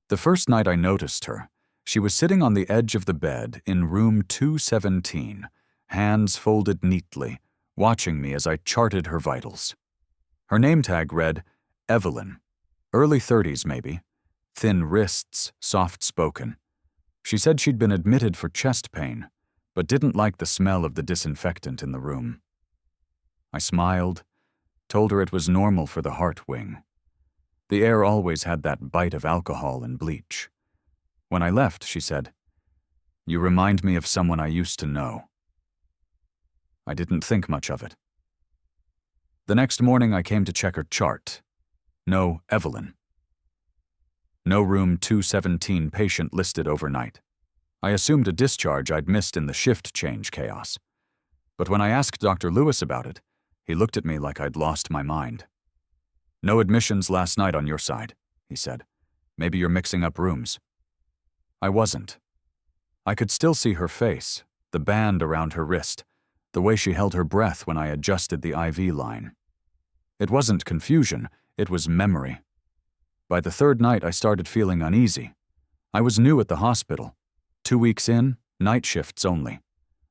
The first night I noticed her, she was sitting on the edge of the bed in room 217, hands folded neatly, watching me as I charted her vitals. Her name tag read, Evelyn. Early 30s maybe. Thin wrists, soft-spoken. She said she'd been admitted for chest pain, but didn't like the smell of the disinfectant in the room. I smiled, told her it was normal for the heart wing. The air always had that bite of alcohol and bleach. When I left, she said, "You remind me of someone I used to know." I didn't think much of it. The next morning I came to check her chart. No Evelyn. No room 217 patient listed overnight. I assumed a discharge I'd missed in the shift change chaos. But when I asked Dr. Lewis about it, he looked at me like I'd lost my mind. "No admissions last night on your side," he said. "Maybe you're mixing up rooms." I wasn't. I could still see her face, the band around her wrist, the way she held her breath when I adjusted the IV line. It wasn't confusion, it was memory. By the third night, I started feeling uneasy. I was new at the hospital. 2 weeks in, night shifts only.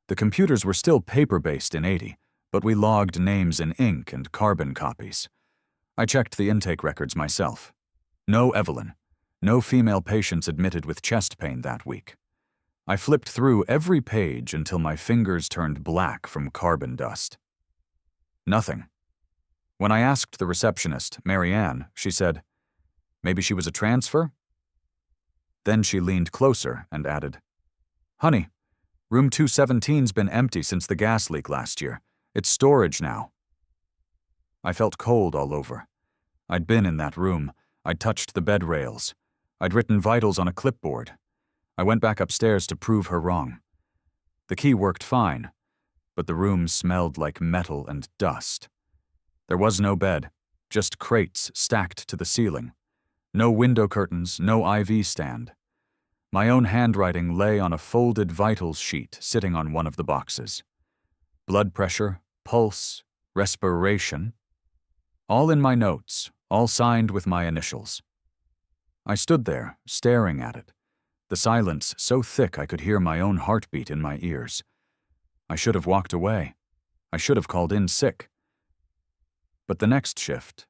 The computers were still paper-based in 80, but we logged names in ink and carbon copies. I checked the intake records myself. No Evelyn. No female patients admitted with chest pain that week. I flipped through every page until my fingers turned black from carbon dust. Nothing. When I asked the receptionist, Mary Ann, she said, "Maybe she was a transfer?" Then she leaned closer and added, "Honey, room 217's been empty since the gas leak last year. It's storage now." I felt cold all over. I'd been in that room. I'd touched the bed rails. I'd written vitals on a clipboard. I went back upstairs to prove her wrong. The key worked fine, but the room smelled like metal and dust. There was no bed, just crates stacked to the ceiling. No window curtains, no IV stand. My own handwriting lay on a folded vitals sheet sitting on one of the boxes. Blood pressure, pulse, respiration. All in my notes, all signed with my initials. I stood there, staring at it, the silence so thick I could hear my own heartbeat in my ears. I should have walked away. I should have called in sick. But the next shift,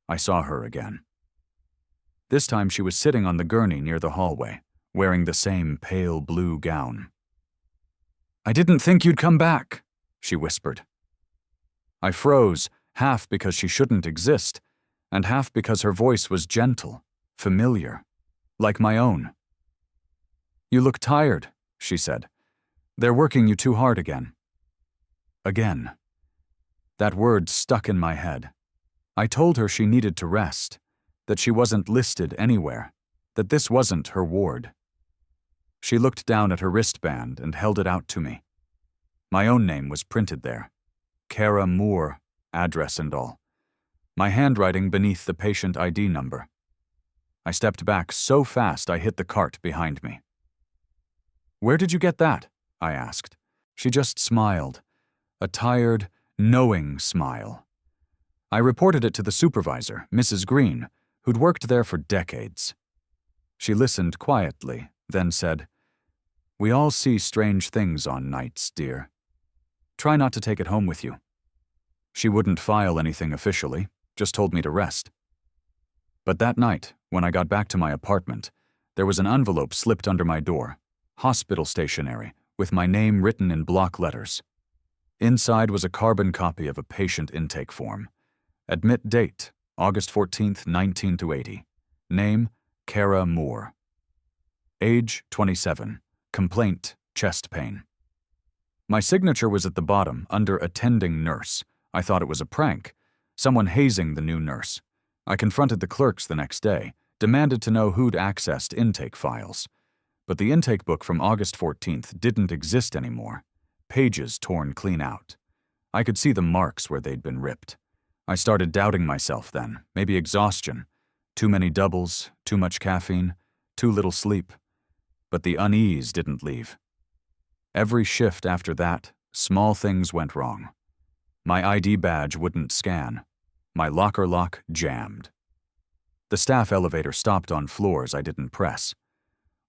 I saw her again. This time she was sitting on the gurney near the hallway, wearing the same pale blue gown. "I didn't think you'd come back," she whispered. I froze, half because she shouldn't exist, and half because her voice was gentle, familiar, like my own. "You look tired," she said. "They're working you too hard again." Again. That word stuck in my head. I told her she needed to rest, that she wasn't listed anywhere, that this wasn't her ward. She looked down at her wristband and held it out to me. My own name was printed there. Kara Moore, address and all. My handwriting beneath the patient ID number. I stepped back so fast I hit the cart behind me. "Where did you get that?" I asked. She just smiled, a tired, knowing smile. I reported it to the supervisor, Mrs. Green, who'd worked there for decades. She listened quietly, then said, "We all see strange things on nights, dear. Try not to take it home with you." She wouldn't file anything officially, just told me to rest. But that night, when I got back to my apartment, there was an envelope slipped under my door, hospital stationery, with my name written in block letters. Inside was a carbon copy of a patient intake form. Admit date, August 14th, 1980. Name, Kara Moore. Age, 27. Complaint, chest pain. My signature was at the bottom, under attending nurse. I thought it was a prank, someone hazing the new nurse. I confronted the clerks the next day, demanded to know who'd accessed intake files. But the intake book from August 14th didn't exist anymore. Pages torn clean out. I could see the marks where they'd been ripped. I started doubting myself then, maybe exhaustion. Too many doubles, too much caffeine, too little sleep. But the unease didn't leave. Every shift after that, small things went wrong. My ID badge wouldn't scan. My locker lock jammed. The staff elevator stopped on floors I didn't press.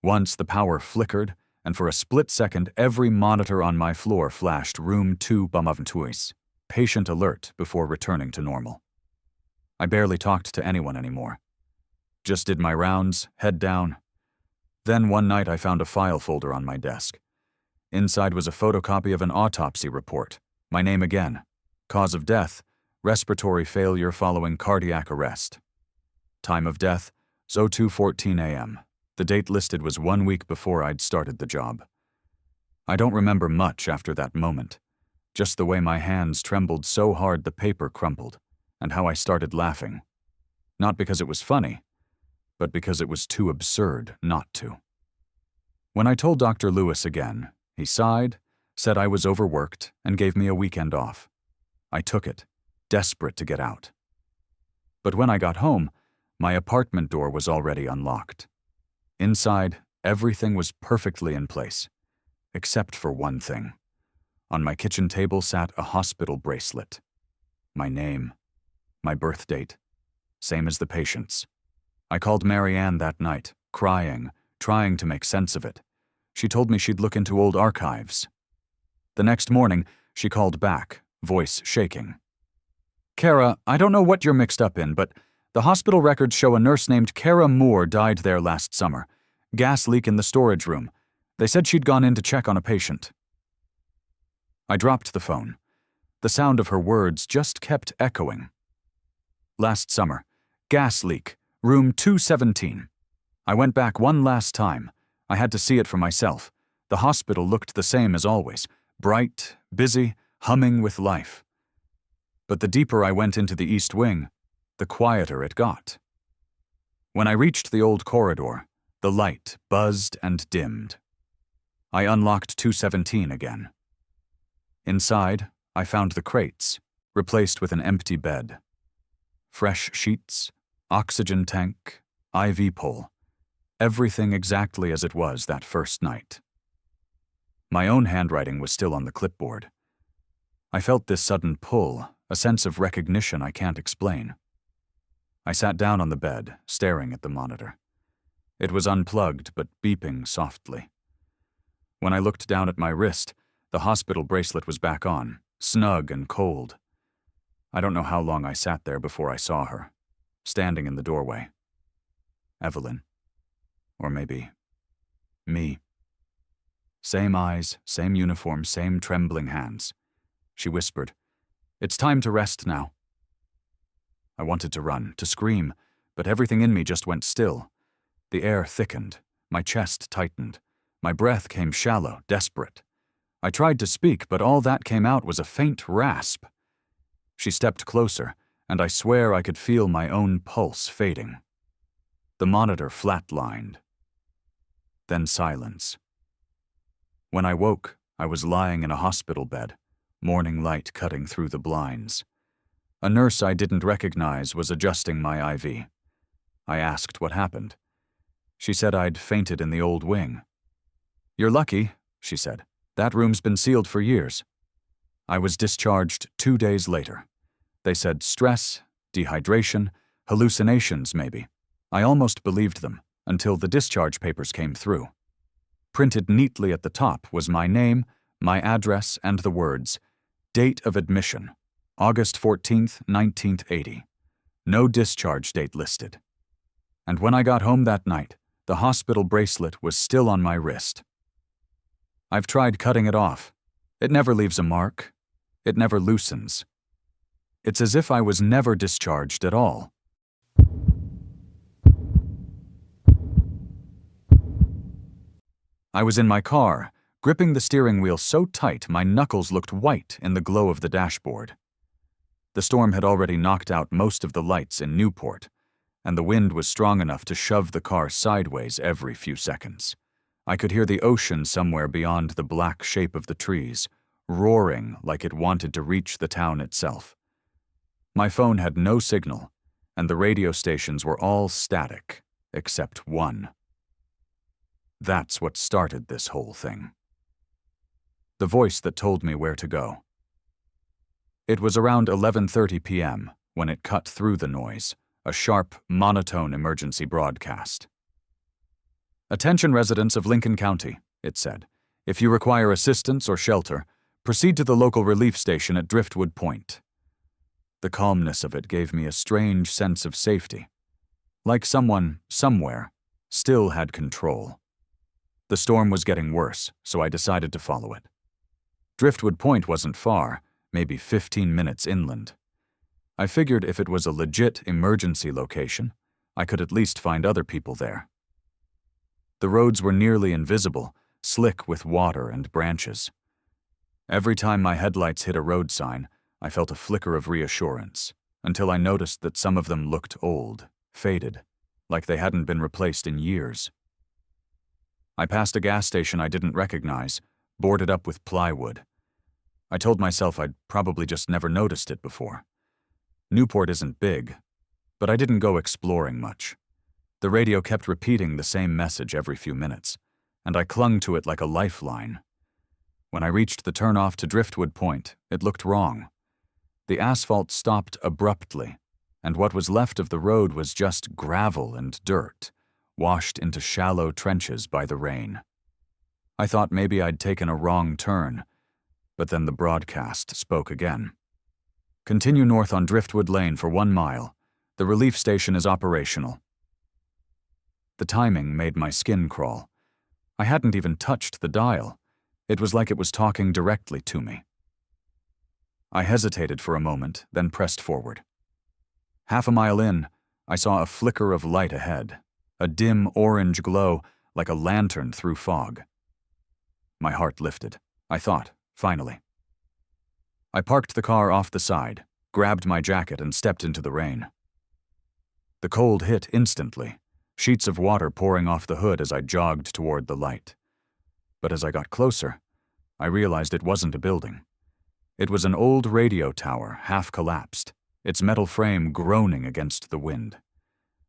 Once the power flickered, and for a split second every monitor on my floor flashed room 2 patient alert before returning to normal. I barely talked to anyone anymore. Just did my rounds, head down. Then one night I found a file folder on my desk. Inside was a photocopy of an autopsy report. My name again. Cause of death, respiratory failure following cardiac arrest. Time of death, 02:14 a.m. The date listed was 1 week before I'd started the job. I don't remember much after that moment, just the way my hands trembled so hard the paper crumpled, and how I started laughing. Not because it was funny, but because it was too absurd not to. When I told Dr. Lewis again, he sighed, said I was overworked, and gave me a weekend off. I took it, desperate to get out. But when I got home, my apartment door was already unlocked. Inside, everything was perfectly in place, except for one thing. On my kitchen table sat a hospital bracelet. My name, my birth date, same as the patient's. I called Marianne that night, crying, trying to make sense of it. She told me she'd look into old archives. The next morning, she called back, voice shaking. "Kara, I don't know what you're mixed up in, but the hospital records show a nurse named Kara Moore died there last summer. Gas leak in the storage room. They said she'd gone in to check on a patient." I dropped the phone. The sound of her words just kept echoing. "Last summer. Gas leak. Room 217. I went back one last time. I had to see it for myself. The hospital looked the same as always, bright, busy, humming with life. But the deeper I went into the East Wing, the quieter it got. When I reached the old corridor, the light buzzed and dimmed. I unlocked 217 again. Inside, I found the crates, replaced with an empty bed. Fresh sheets, oxygen tank, IV pole, everything exactly as it was that first night. My own handwriting was still on the clipboard. I felt this sudden pull, a sense of recognition I can't explain. I sat down on the bed, staring at the monitor. It was unplugged but beeping softly. When I looked down at my wrist, the hospital bracelet was back on, snug and cold. I don't know how long I sat there before I saw her, standing in the doorway. Evelyn. Or maybe me. Same eyes, same uniform, same trembling hands. She whispered, "It's time to rest now." I wanted to run, to scream, but everything in me just went still. The air thickened, my chest tightened, my breath came shallow, desperate. I tried to speak, but all that came out was a faint rasp. She stepped closer, and I swear I could feel my own pulse fading. The monitor flatlined. Then silence. When I woke, I was lying in a hospital bed, morning light cutting through the blinds. A nurse I didn't recognize was adjusting my IV. I asked what happened. She said I'd fainted in the old wing. "You're lucky," she said. "That room's been sealed for years." I was discharged 2 days later. They said stress, dehydration, hallucinations maybe. I almost believed them, until the discharge papers came through. Printed neatly at the top was my name, my address, and the words, "Date of admission, August 14th, 1980. No discharge date listed." And when I got home that night, the hospital bracelet was still on my wrist. I've tried cutting it off. It never leaves a mark. It never loosens. It's as if I was never discharged at all. I was in my car, gripping the steering wheel so tight my knuckles looked white in the glow of the dashboard. The storm had already knocked out most of the lights in Newport, and the wind was strong enough to shove the car sideways every few seconds. I could hear the ocean somewhere beyond the black shape of the trees, roaring like it wanted to reach the town itself. My phone had no signal, and the radio stations were all static, except one. That's what started this whole thing. The voice that told me where to go. It was around 11:30 p.m. when it cut through the noise, a sharp, monotone emergency broadcast. "Attention residents of Lincoln County," it said. "If you require assistance or shelter, proceed to the local relief station at Driftwood Point." The calmness of it gave me a strange sense of safety, like someone, somewhere, still had control. The storm was getting worse, so I decided to follow it. Driftwood Point wasn't far, maybe 15 minutes inland. I figured if it was a legit emergency location, I could at least find other people there. The roads were nearly invisible, slick with water and branches. Every time my headlights hit a road sign, I felt a flicker of reassurance, until I noticed that some of them looked old, faded, like they hadn't been replaced in years. I passed a gas station I didn't recognize, boarded up with plywood. I told myself I'd probably just never noticed it before. Newport isn't big, but I didn't go exploring much. The radio kept repeating the same message every few minutes, and I clung to it like a lifeline. When I reached the turnoff to Driftwood Point, it looked wrong. The asphalt stopped abruptly, and what was left of the road was just gravel and dirt, washed into shallow trenches by the rain. I thought maybe I'd taken a wrong turn, but then the broadcast spoke again. "Continue north on Driftwood Lane for 1 mile. The relief station is operational." The timing made my skin crawl. I hadn't even touched the dial. It was like it was talking directly to me. I hesitated for a moment, then pressed forward. Half a mile in, I saw a flicker of light ahead, a dim orange glow like a lantern through fog. My heart lifted. I thought, finally. I parked the car off the side, grabbed my jacket, and stepped into the rain. The cold hit instantly, sheets of water pouring off the hood as I jogged toward the light. But as I got closer, I realized it wasn't a building. It was an old radio tower, half collapsed, its metal frame groaning against the wind.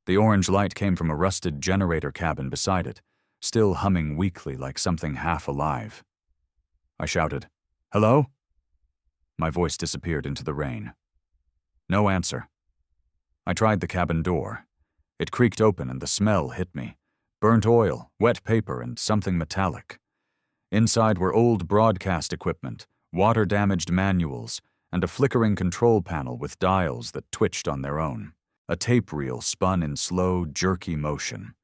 The orange light came from a rusted generator cabin beside it, still humming weakly like something half alive. I shouted, "Hello?" My voice disappeared into the rain. No answer. I tried the cabin door. It creaked open and the smell hit me. Burnt oil, wet paper, and something metallic. Inside were old broadcast equipment, water-damaged manuals, and a flickering control panel with dials that twitched on their own. A tape reel spun in slow, jerky motion.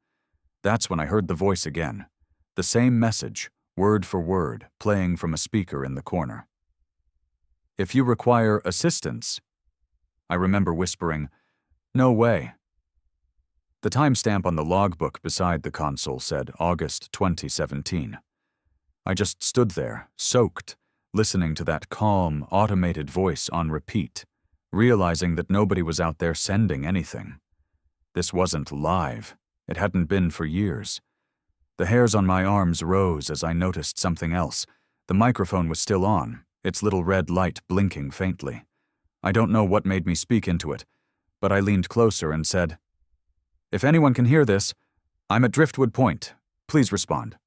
That's when I heard the voice again. The same message, word for word, playing from a speaker in the corner. "If you require assistance," I remember whispering, "No way." The timestamp on the logbook beside the console said August 2017. I just stood there, soaked, listening to that calm, automated voice on repeat, realizing that nobody was out there sending anything. This wasn't live. It hadn't been for years. The hairs on my arms rose as I noticed something else. The microphone was still on, its little red light blinking faintly. I don't know what made me speak into it, but I leaned closer and said, "If anyone can hear this, I'm at Driftwood Point. Please respond."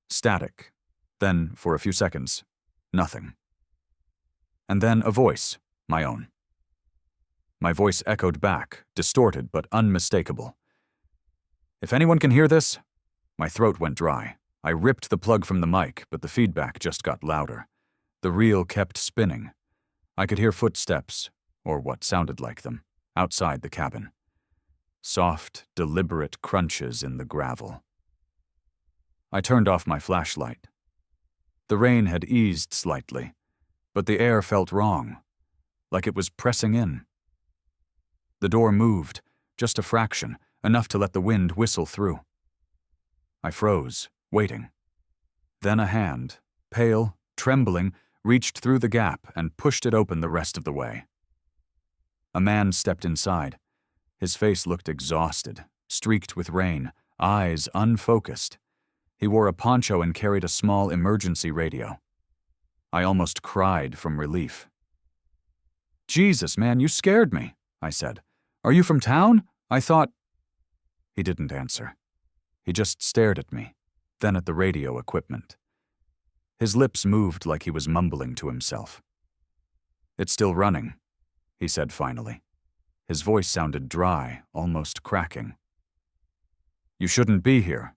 Static. Then, for a few seconds, nothing. And then a voice, my own. My voice echoed back, distorted but unmistakable. "If anyone can hear this?" My throat went dry. I ripped the plug from the mic, but the feedback just got louder. The reel kept spinning. I could hear footsteps, or what sounded like them, outside the cabin. Soft, deliberate crunches in the gravel. I turned off my flashlight. The rain had eased slightly, but the air felt wrong, like it was pressing in. The door moved, just a fraction, enough to let the wind whistle through. I froze, waiting. Then a hand, pale, trembling, reached through the gap and pushed it open the rest of the way. A man stepped inside. His face looked exhausted, streaked with rain, eyes unfocused. He wore a poncho and carried a small emergency radio. I almost cried from relief. "Jesus, man, you scared me," I said. "Are you from town? I thought—" He didn't answer. He just stared at me, then at the radio equipment. His lips moved like he was mumbling to himself. "It's still running," he said finally. His voice sounded dry, almost cracking. "You shouldn't be here."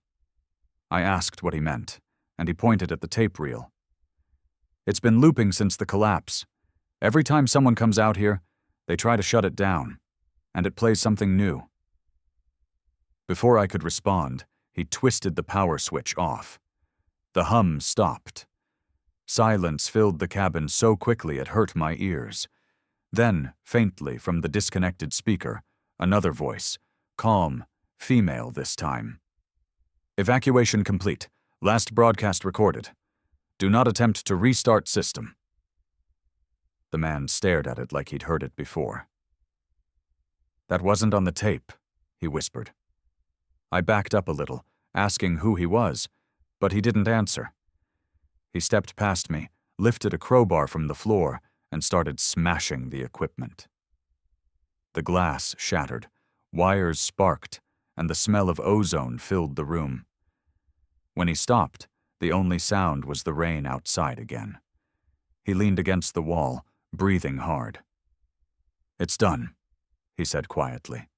I asked what he meant, and he pointed at the tape reel. "It's been looping since the collapse. Every time someone comes out here, they try to shut it down, and it plays something new." Before I could respond, he twisted the power switch off. The hum stopped. Silence filled the cabin so quickly it hurt my ears. Then, faintly from the disconnected speaker, another voice, calm, female this time. "Evacuation complete. Last broadcast recorded. Do not attempt to restart system." The man stared at it like he'd heard it before. "That wasn't on the tape," he whispered. I backed up a little, asking who he was, but he didn't answer. He stepped past me, lifted a crowbar from the floor, and started smashing the equipment. The glass shattered, wires sparked, and the smell of ozone filled the room. When he stopped, the only sound was the rain outside again. He leaned against the wall, breathing hard. "It's done," he said quietly.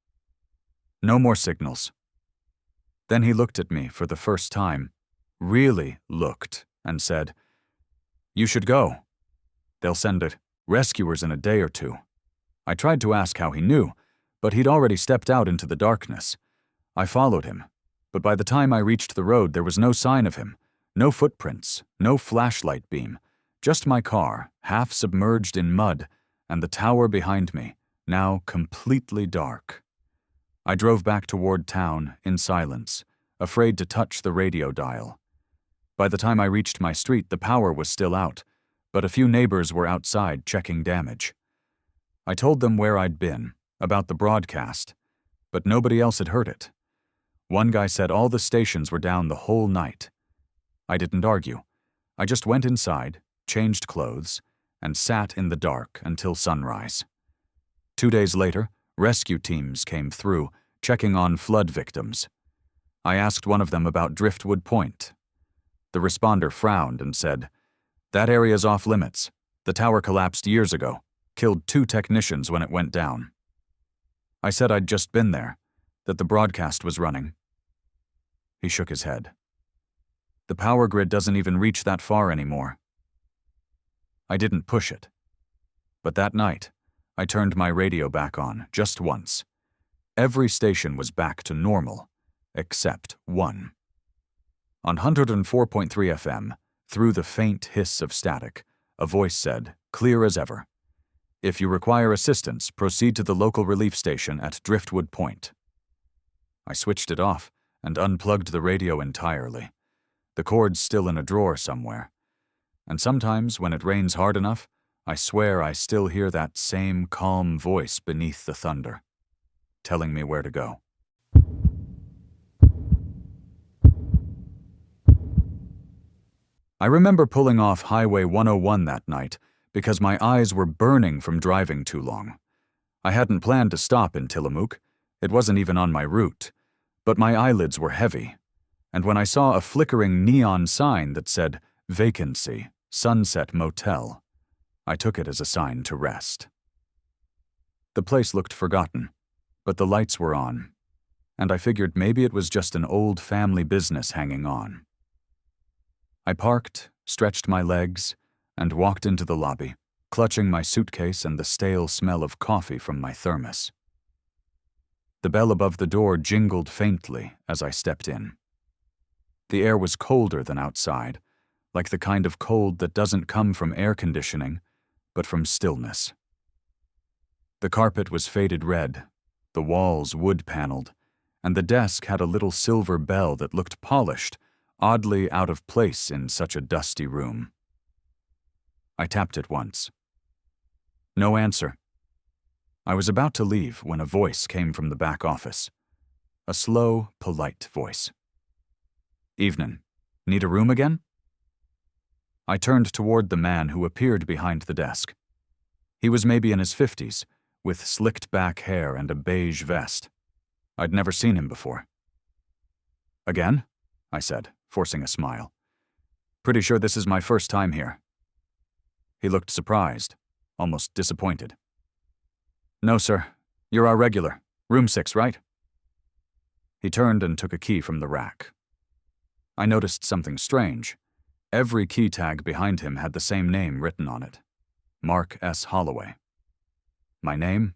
"No more signals." Then he looked at me for the first time, really looked, and said, "You should go. They'll send rescuers in a day or two." I tried to ask how he knew, but he'd already stepped out into the darkness. I followed him, but by the time I reached the road there was no sign of him, no footprints, no flashlight beam, just my car, half submerged in mud, and the tower behind me, now completely dark. I drove back toward town in silence, afraid to touch the radio dial. By the time I reached my street, the power was still out, but a few neighbors were outside checking damage. I told them where I'd been, about the broadcast, but nobody else had heard it. One guy said all the stations were down the whole night. I didn't argue. I just went inside, changed clothes, and sat in the dark until sunrise. 2 days later, rescue teams came through, checking on flood victims. I asked one of them about Driftwood Point. The responder frowned and said, "That area's off limits. The tower collapsed years ago, killed 2 technicians when it went down." I said I'd just been there, that the broadcast was running. He shook his head. "The power grid doesn't even reach that far anymore." I didn't push it. But that night, I turned my radio back on, just once. Every station was back to normal, except one. On 104.3 FM, through the faint hiss of static, a voice said, clear as ever, "If you require assistance, proceed to the local relief station at Driftwood Point." I switched it off and unplugged the radio entirely. The cord's still in a drawer somewhere. And sometimes, when it rains hard enough, I swear I still hear that same calm voice beneath the thunder, telling me where to go. I remember pulling off Highway 101 that night because my eyes were burning from driving too long. I hadn't planned to stop in Tillamook. It wasn't even on my route. But my eyelids were heavy, and when I saw a flickering neon sign that said, "Vacancy, Sunset Motel," I took it as a sign to rest. The place looked forgotten, but the lights were on, and I figured maybe it was just an old family business hanging on. I parked, stretched my legs, and walked into the lobby, clutching my suitcase and the stale smell of coffee from my thermos. The bell above the door jingled faintly as I stepped in. The air was colder than outside, like the kind of cold that doesn't come from air conditioning, but from stillness. The carpet was faded red, the walls wood-paneled, and the desk had a little silver bell that looked polished, oddly out of place in such a dusty room. I tapped it once. No answer. I was about to leave when a voice came from the back office. A slow, polite voice. "Evenin'. Need a room again?" I turned toward the man who appeared behind the desk. He was maybe in his 50s, with slicked back hair and a beige vest. I'd never seen him before. "Again?" I said, forcing a smile. "Pretty sure this is my first time here." He looked surprised, almost disappointed. "No, sir. You're our regular. Room 6, right?" He turned and took a key from the rack. I noticed something strange. Every key tag behind him had the same name written on it. Mark S. Holloway. My name?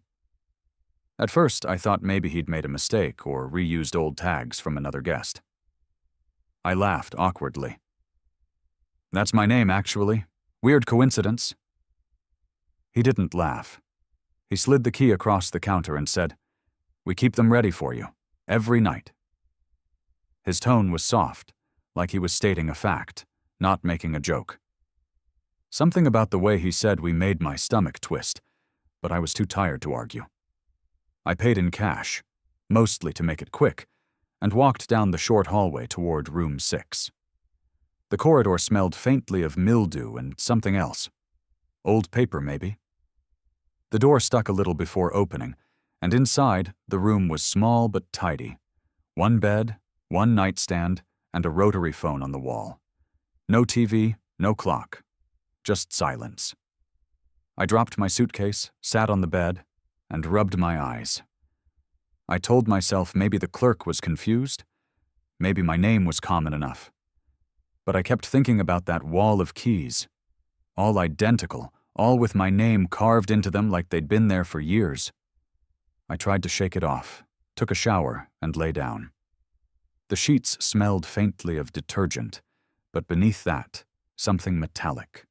At first, I thought maybe he'd made a mistake or reused old tags from another guest. I laughed awkwardly. "That's my name, actually. Weird coincidence." He didn't laugh. He slid the key across the counter and said, "We keep them ready for you, every night." His tone was soft, like he was stating a fact, not making a joke. Something about the way he said we made my stomach twist, but I was too tired to argue. I paid in cash, mostly to make it quick, and walked down the short hallway toward room 6. The corridor smelled faintly of mildew and something else. Old paper, maybe. The door stuck a little before opening, and inside, the room was small but tidy. One bed, one nightstand, and a rotary phone on the wall. No TV, no clock. Just silence. I dropped my suitcase, sat on the bed, and rubbed my eyes. I told myself maybe the clerk was confused. Maybe my name was common enough. But I kept thinking about that wall of keys. All identical, all with my name carved into them like they'd been there for years. I tried to shake it off, took a shower, and lay down. The sheets smelled faintly of detergent, but beneath that, something metallic.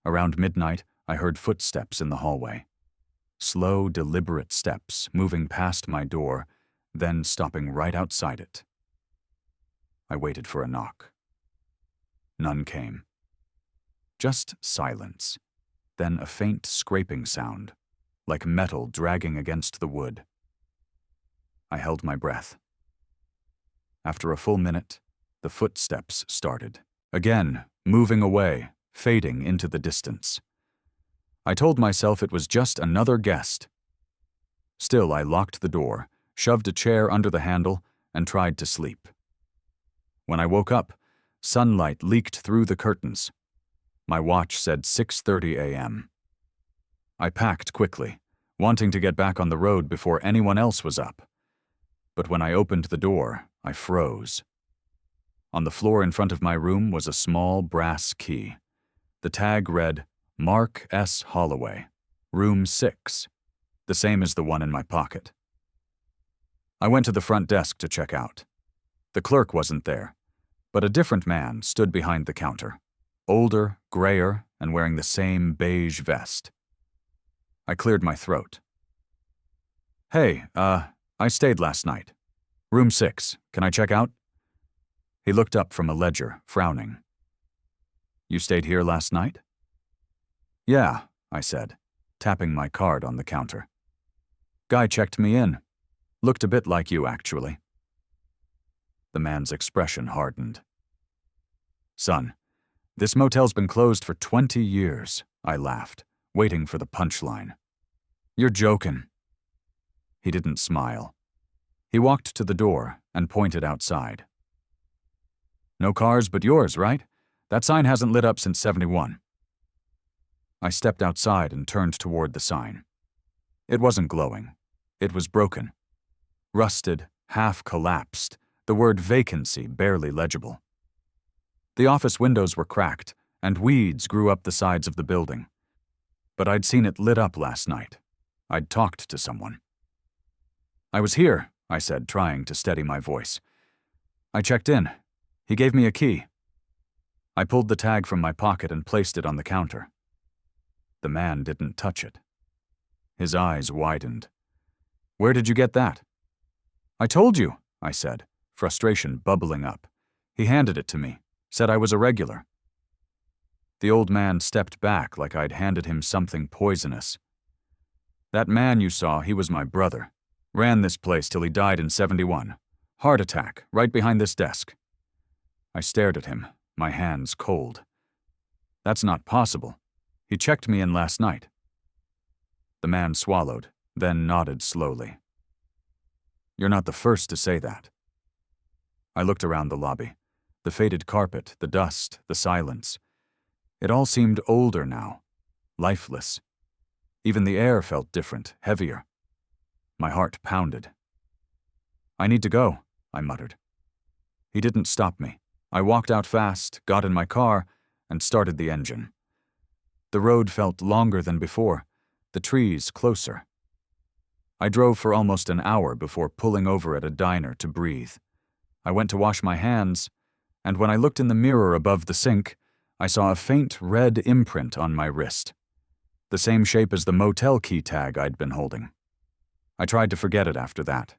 Around midnight, I heard footsteps in the hallway. Slow, deliberate steps moving past my door, then stopping right outside it. I waited for a knock. None came. Just silence, then a faint scraping sound, like metal dragging against the wood. I held my breath. After a full minute, the footsteps started, again moving away, fading into the distance. I told myself it was just another guest. Still, I locked the door, shoved a chair under the handle, and tried to sleep. When I woke up, sunlight leaked through the curtains. My watch said 6:30 a.m. I packed quickly, wanting to get back on the road before anyone else was up. But when I opened the door, I froze. On the floor in front of my room was a small brass key. The tag read, Mark S. Holloway, Room 6, the same as the one in my pocket. I went to the front desk to check out. The clerk wasn't there, but a different man stood behind the counter, older, grayer, and wearing the same beige vest. I cleared my throat. Hey, I stayed last night. Room 6, can I check out? He looked up from a ledger, frowning. You stayed here last night? Yeah, I said, tapping my card on the counter. Guy checked me in. Looked a bit like you, actually. The man's expression hardened. Son, this motel's been closed for 20 years, I laughed, waiting for the punchline. You're joking. He didn't smile. He walked to the door and pointed outside. No cars but yours, right? That sign hasn't lit up since '71. I stepped outside and turned toward the sign. It wasn't glowing. It was broken. Rusted, half collapsed, the word vacancy barely legible. The office windows were cracked, and weeds grew up the sides of the building. But I'd seen it lit up last night. I'd talked to someone. I was here, I said, trying to steady my voice. I checked in. He gave me a key. I pulled the tag from my pocket and placed it on the counter. The man didn't touch it. His eyes widened. Where did you get that? I told you, I said, frustration bubbling up. He handed it to me, said I was a regular. The old man stepped back like I'd handed him something poisonous. That man you saw, he was my brother. Ran this place till he died in '71. Heart attack, right behind this desk. I stared at him, my hands cold. That's not possible. He checked me in last night. The man swallowed, then nodded slowly. You're not the first to say that. I looked around the lobby. The faded carpet, the dust, the silence. It all seemed older now, lifeless. Even the air felt different, heavier. My heart pounded. I need to go, I muttered. He didn't stop me. I walked out fast, got in my car, and started the engine. The road felt longer than before, the trees closer. I drove for almost an hour before pulling over at a diner to breathe. I went to wash my hands, and when I looked in the mirror above the sink, I saw a faint red imprint on my wrist, the same shape as the motel key tag I'd been holding. I tried to forget it after that.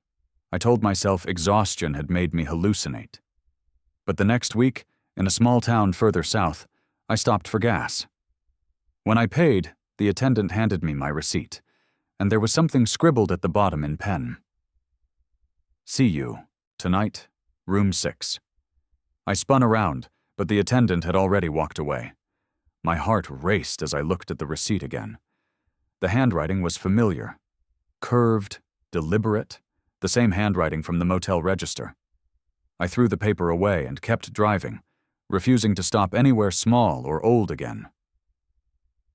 I told myself exhaustion had made me hallucinate. But the next week, in a small town further south, I stopped for gas. When I paid, the attendant handed me my receipt, and there was something scribbled at the bottom in pen. See you, tonight, room 6. I spun around, but the attendant had already walked away. My heart raced as I looked at the receipt again. The handwriting was familiar. Curved, deliberate, the same handwriting from the motel register. I threw the paper away and kept driving, refusing to stop anywhere small or old again.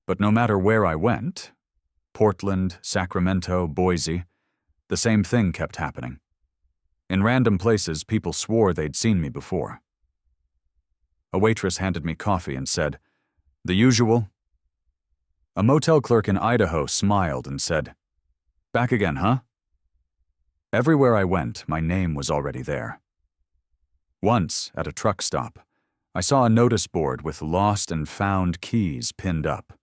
But no matter where I went, Portland, Sacramento, Boise, the same thing kept happening. In random places, people swore they'd seen me before. A waitress handed me coffee and said, "The usual?" A motel clerk in Idaho smiled and said, "Back again, huh?" Everywhere I went, my name was already there. Once, at a truck stop, I saw a notice board with lost and found keys pinned up.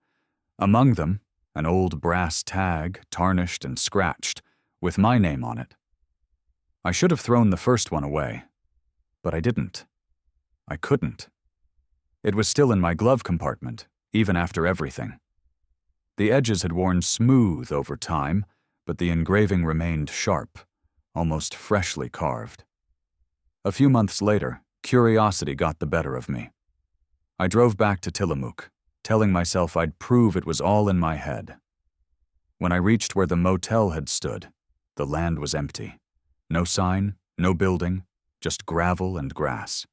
Among them, An old brass tag, tarnished and scratched, with my name on it. I should have thrown the first one away, but I didn't. I couldn't. It was still in my glove compartment, even after everything. The edges had worn smooth over time, but the engraving remained sharp, almost freshly carved. A few months later, curiosity got the better of me. I drove back to Tillamook, telling myself I'd prove it was all in my head. When I reached where the motel had stood, the land was empty. No sign, no building, just gravel and grass.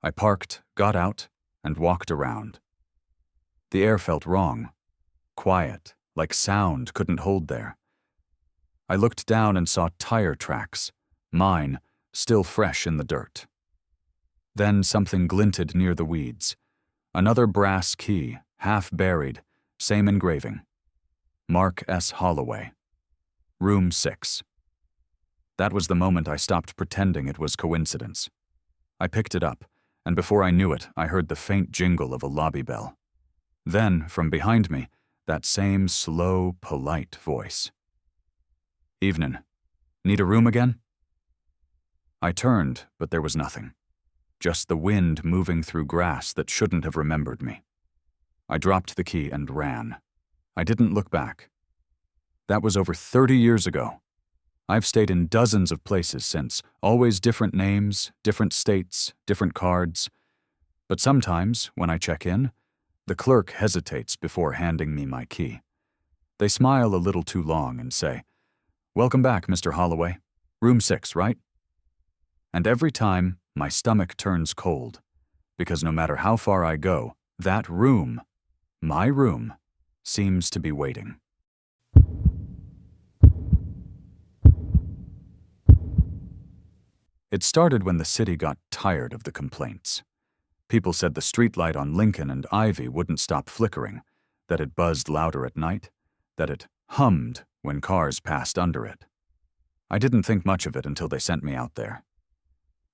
I parked, got out, and walked around. The air felt wrong, quiet, like sound couldn't hold there. I looked down and saw tire tracks, mine, still fresh in the dirt. Then something glinted near the weeds. Another brass key, half buried, same engraving. Mark S. Holloway. Room 6. That was the moment I stopped pretending it was coincidence. I picked it up, and before I knew it, I heard the faint jingle of a lobby bell. Then, from behind me, that same slow, polite voice. "Evenin'. Need a room again?" I turned, but there was nothing. Just the wind moving through grass that shouldn't have remembered me. I dropped the key and ran. I didn't look back. That was over 30 years ago. I've stayed in dozens of places since, always different names, different states, different cards. But sometimes, when I check in, the clerk hesitates before handing me my key. They smile a little too long and say, "Welcome back, Mr. Holloway. Room 6, right?" And every time, my stomach turns cold, because no matter how far I go, that room, my room, seems to be waiting. It started when the city got tired of the complaints. People said the streetlight on Lincoln and Ivy wouldn't stop flickering, that it buzzed louder at night, that it hummed when cars passed under it. I didn't think much of it until they sent me out there.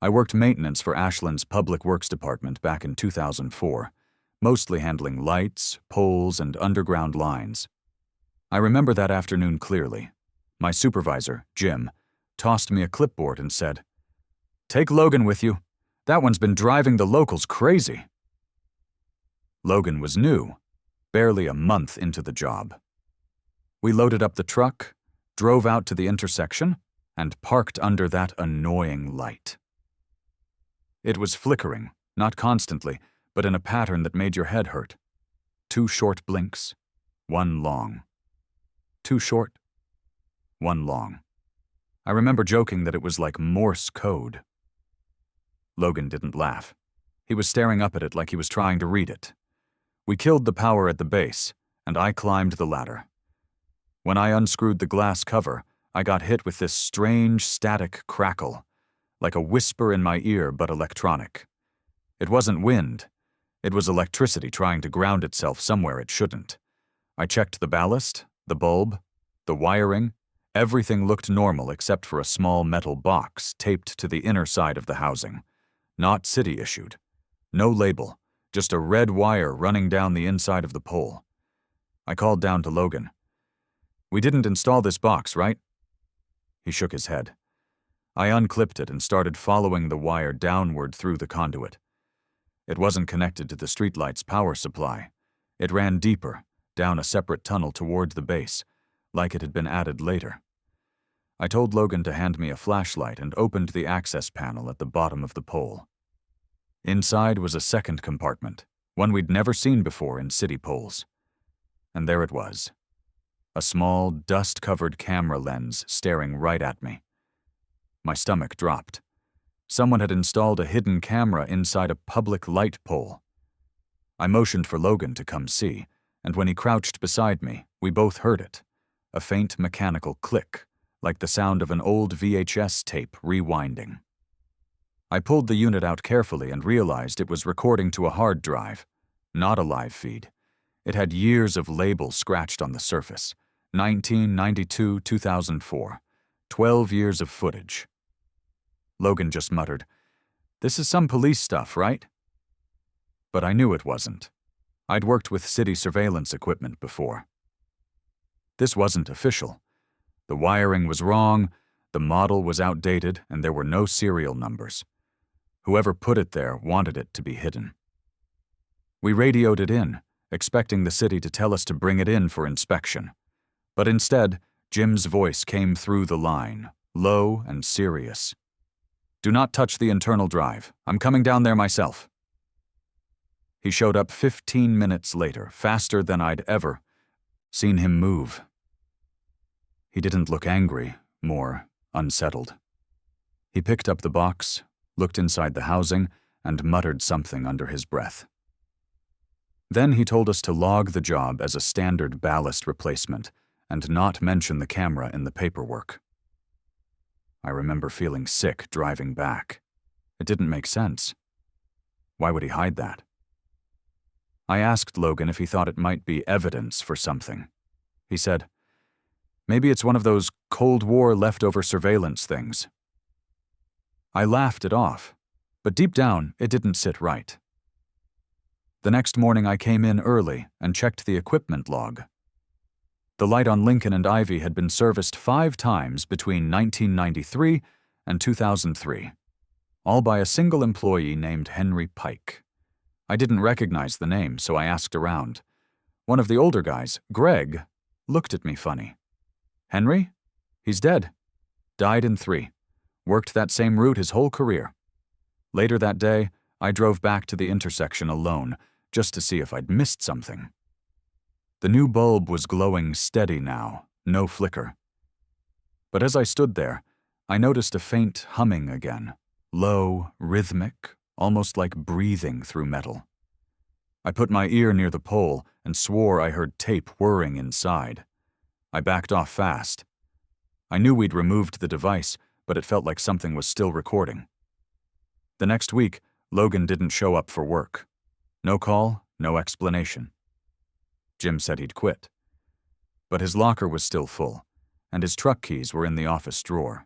I worked maintenance for Ashland's Public Works Department back in 2004, mostly handling lights, poles, and underground lines. I remember that afternoon clearly. My supervisor, Jim, tossed me a clipboard and said, "Take Logan with you. That one's been driving the locals crazy." Logan was new, barely a month into the job. We loaded up the truck, drove out to the intersection, and parked under that annoying light. It was flickering, not constantly, but in a pattern that made your head hurt. 2 short blinks, 1 long. 2 short, 1 long. I remember joking that it was like Morse code. Logan didn't laugh. He was staring up at it like he was trying to read it. We killed the power at the base, and I climbed the ladder. When I unscrewed the glass cover, I got hit with this strange static crackle, like a whisper in my ear but electronic. It wasn't wind. It was electricity trying to ground itself somewhere it shouldn't. I checked the ballast, the bulb, the wiring. Everything looked normal except for a small metal box taped to the inner side of the housing. Not city-issued. No label, just a red wire running down the inside of the pole. I called down to Logan. "We didn't install this box, right?" He shook his head. I unclipped it and started following the wire downward through the conduit. It wasn't connected to the streetlight's power supply. It ran deeper, down a separate tunnel toward the base, like it had been added later. I told Logan to hand me a flashlight and opened the access panel at the bottom of the pole. Inside was a second compartment, one we'd never seen before in city poles. And there it was. A small, dust-covered camera lens staring right at me. My stomach dropped. Someone had installed a hidden camera inside a public light pole. I motioned for Logan to come see, and when he crouched beside me, we both heard it. A faint mechanical click, like the sound of an old VHS tape rewinding. I pulled the unit out carefully and realized it was recording to a hard drive, not a live feed. It had years of labels scratched on the surface. 1992, 2004. 12 years of footage. Logan just muttered, "This is some police stuff, right?" But I knew it wasn't. I'd worked with city surveillance equipment before. This wasn't official. The wiring was wrong, the model was outdated, and there were no serial numbers. Whoever put it there wanted it to be hidden. We radioed it in, expecting the city to tell us to bring it in for inspection. But instead, Jim's voice came through the line, low and serious. "Do not touch the internal drive. I'm coming down there myself." He showed up 15 minutes later, faster than I'd ever seen him move. He didn't look angry, more unsettled. He picked up the box, looked inside the housing, and muttered something under his breath. Then he told us to log the job as a standard ballast replacement and not mention the camera in the paperwork. I remember feeling sick driving back. It didn't make sense. Why would he hide that? I asked Logan if he thought it might be evidence for something. He said, "Maybe it's one of those Cold War leftover surveillance things." I laughed it off, but deep down it didn't sit right. The next morning I came in early and checked the equipment log. The light on Lincoln and Ivy had been serviced 5 times between 1993 and 2003, all by a single employee named Henry Pike. I didn't recognize the name, so I asked around. One of the older guys, Greg, looked at me funny. "Henry? He's dead. Died in 3. Worked that same route his whole career." Later that day, I drove back to the intersection alone, just to see if I'd missed something. The new bulb was glowing steady now, no flicker. But as I stood there, I noticed a faint humming again, low, rhythmic, almost like breathing through metal. I put my ear near the pole and swore I heard tape whirring inside. I backed off fast. I knew we'd removed the device, but it felt like something was still recording. The next week, Logan didn't show up for work. No call, no explanation. Jim said he'd quit. But his locker was still full, and his truck keys were in the office drawer.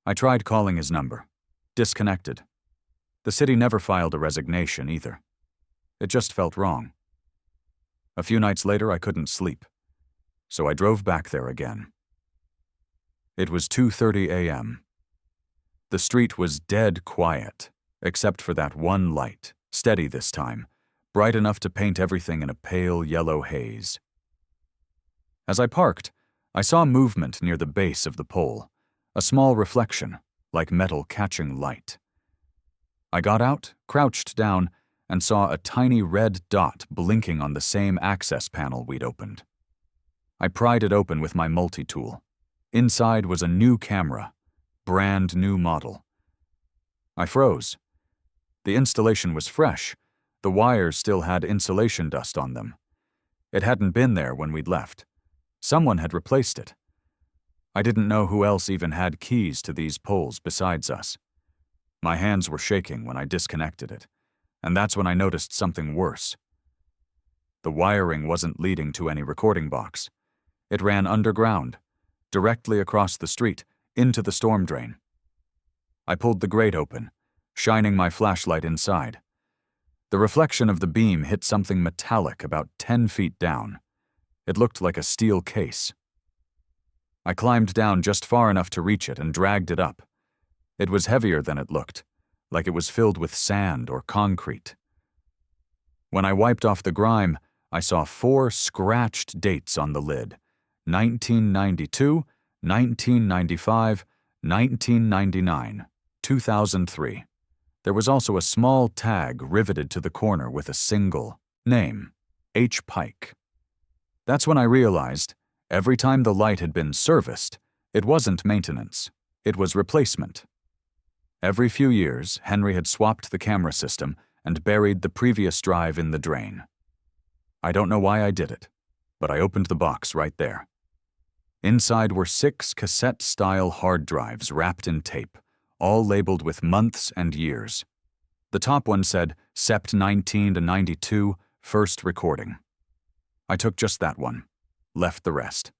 I tried calling his number. Disconnected. The city never filed a resignation either. It just felt wrong. A few nights later, I couldn't sleep, so I drove back there again. It was 2:30 a.m. The street was dead quiet, except for that one light, steady this time, bright enough to paint everything in a pale yellow haze. As I parked, I saw movement near the base of the pole, a small reflection, like metal catching light. I got out, crouched down, and saw a tiny red dot blinking on the same access panel we'd opened. I pried it open with my multi-tool. Inside was a new camera, brand new model. I froze. The installation was fresh. The wires still had insulation dust on them. It hadn't been there when we'd left. Someone had replaced it. I didn't know who else even had keys to these poles besides us. My hands were shaking when I disconnected it, and that's when I noticed something worse. The wiring wasn't leading to any recording box. It ran underground, directly across the street, into the storm drain. I pulled the grate open, shining my flashlight inside. The reflection of the beam hit something metallic about 10 feet down. It looked like a steel case. I climbed down just far enough to reach it and dragged it up. It was heavier than it looked, like it was filled with sand or concrete. When I wiped off the grime, I saw 4 scratched dates on the lid: 1992, 1995, 1999, 2003. There was also a small tag riveted to the corner with a single name, H. Pike. That's when I realized, every time the light had been serviced, it wasn't maintenance, it was replacement. Every few years, Henry had swapped the camera system and buried the previous drive in the drain. I don't know why I did it, but I opened the box right there. Inside were 6 cassette-style hard drives wrapped in tape, all labeled with months and years. The top one said, Sept 19 to 92, first recording. I took just that one, left the rest.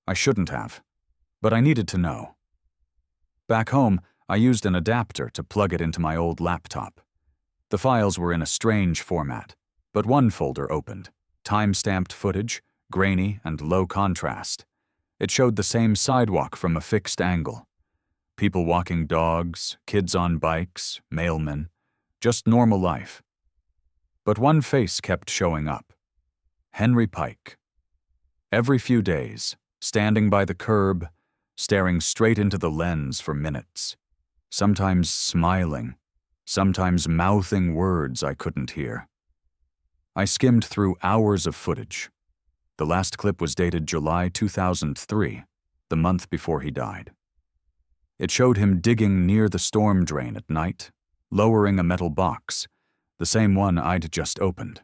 I shouldn't have, but I needed to know. Back home, I used an adapter to plug it into my old laptop. The files were in a strange format, but one folder opened: time-stamped footage, grainy and low contrast. It showed the same sidewalk from a fixed angle. People walking dogs, kids on bikes, mailmen, just normal life. But one face kept showing up. Henry Pike. Every few days, standing by the curb, staring straight into the lens for minutes, sometimes smiling, sometimes mouthing words I couldn't hear. I skimmed through hours of footage. The last clip was dated July 2003, the month before he died. It showed him digging near the storm drain at night, lowering a metal box, the same one I'd just opened.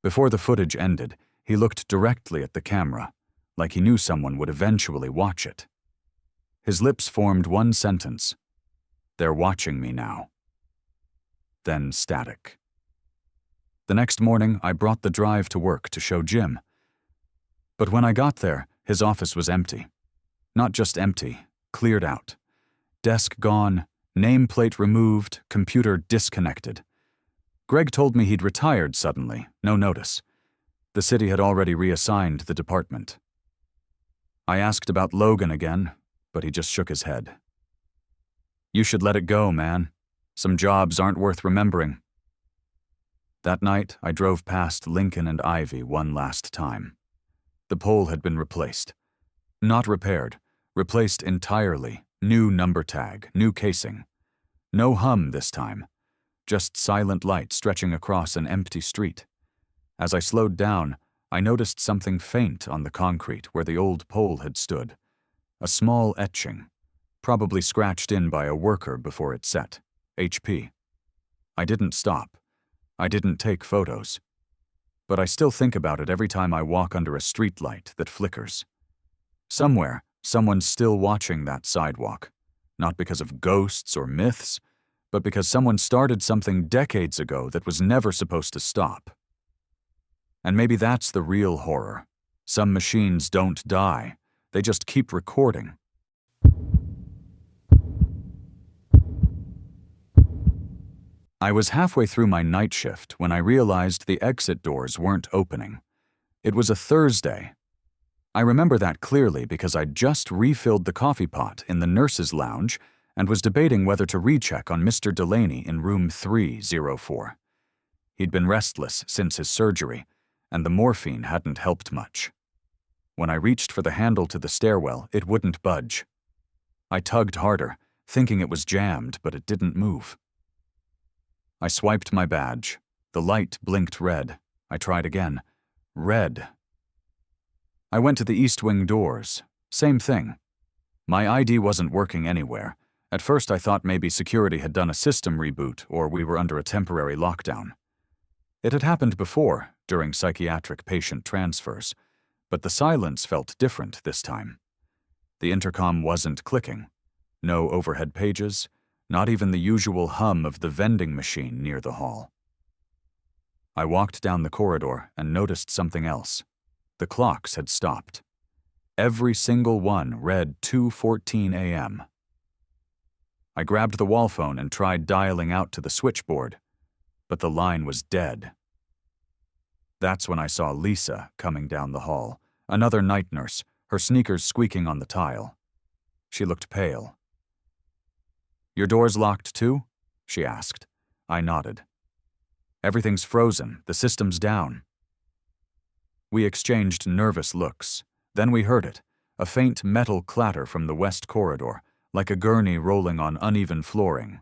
Before the footage ended, he looked directly at the camera, like he knew someone would eventually watch it. His lips formed one sentence: "They're watching me now." Then static. The next morning, I brought the drive to work to show Jim. But when I got there, his office was empty. Not just empty, cleared out. Desk gone, nameplate removed, computer disconnected. Greg told me he'd retired suddenly, no notice. The city had already reassigned the department. I asked about Logan again, but he just shook his head. "You should let it go, man. Some jobs aren't worth remembering." That night, I drove past Lincoln and Ivy one last time. The pole had been replaced. Not repaired, replaced entirely, new number tag, new casing. No hum this time, just silent light stretching across an empty street. As I slowed down, I noticed something faint on the concrete where the old pole had stood. A small etching, probably scratched in by a worker before it set. HP. I didn't stop. I didn't take photos. But I still think about it every time I walk under a streetlight that flickers. Somewhere, someone's still watching that sidewalk. Not because of ghosts or myths, but because someone started something decades ago that was never supposed to stop. And maybe that's the real horror. Some machines don't die. They just keep recording. I was halfway through my night shift when I realized the exit doors weren't opening. It was a Thursday. I remember that clearly because I'd just refilled the coffee pot in the nurse's lounge and was debating whether to recheck on Mr. Delaney in room 304. He'd been restless since his surgery, and the morphine hadn't helped much. When I reached for the handle to the stairwell, it wouldn't budge. I tugged harder, thinking it was jammed, but it didn't move. I swiped my badge. The light blinked red. I tried again. Red. I went to the east wing doors. Same thing. My ID wasn't working anywhere. At first I thought maybe security had done a system reboot or we were under a temporary lockdown. It had happened before, during psychiatric patient transfers, but the silence felt different this time. The intercom wasn't clicking. No overhead pages, not even the usual hum of the vending machine near the hall. I walked down the corridor and noticed something else. The clocks had stopped. Every single one read 2:14 a.m. I grabbed the wall phone and tried dialing out to the switchboard, but the line was dead. That's when I saw Lisa coming down the hall, another night nurse, her sneakers squeaking on the tile. She looked pale. "Your door's locked too?" she asked. I nodded. "Everything's frozen. The system's down." We exchanged nervous looks. Then we heard it, a faint metal clatter from the west corridor, like a gurney rolling on uneven flooring.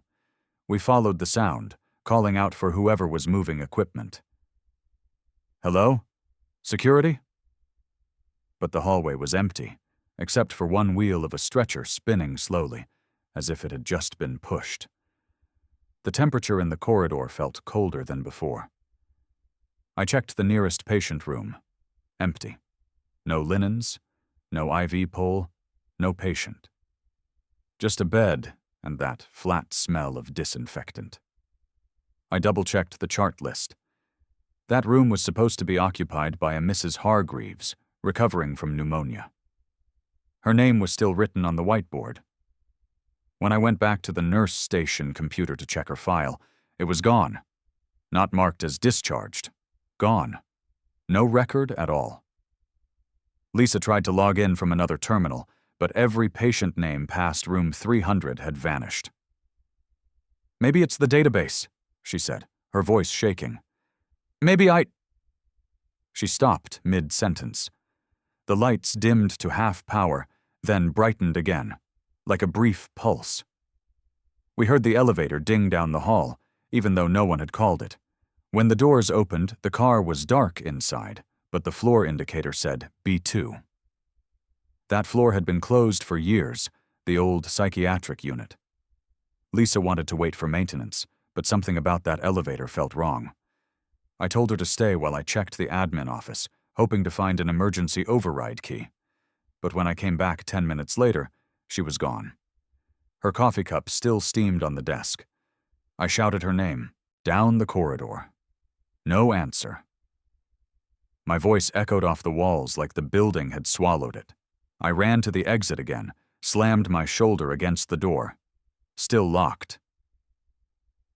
We followed the sound, calling out for whoever was moving equipment. "Hello? Security?" But the hallway was empty, except for one wheel of a stretcher spinning slowly, as if it had just been pushed. The temperature in the corridor felt colder than before. I checked the nearest patient room. Empty. No linens, no IV pole, no patient. Just a bed and that flat smell of disinfectant. I double-checked the chart list. That room was supposed to be occupied by a Mrs. Hargreaves, recovering from pneumonia. Her name was still written on the whiteboard. When I went back to the nurse station computer to check her file, it was gone. Not marked as discharged. Gone. No record at all. Lisa tried to log in from another terminal, but every patient name past room 300 had vanished. "Maybe it's the database," she said, her voice shaking. "Maybe I—" She stopped mid-sentence. The lights dimmed to half power, then brightened again, like a brief pulse. We heard the elevator ding down the hall, even though no one had called it. When the doors opened, the car was dark inside, but the floor indicator said B2. That floor had been closed for years, the old psychiatric unit. Lisa wanted to wait for maintenance, but something about that elevator felt wrong. I told her to stay while I checked the admin office, hoping to find an emergency override key. But when I came back 10 minutes later, she was gone. Her coffee cup still steamed on the desk. I shouted her name, down the corridor. No answer. My voice echoed off the walls like the building had swallowed it. I ran to the exit again, slammed my shoulder against the door. Still locked.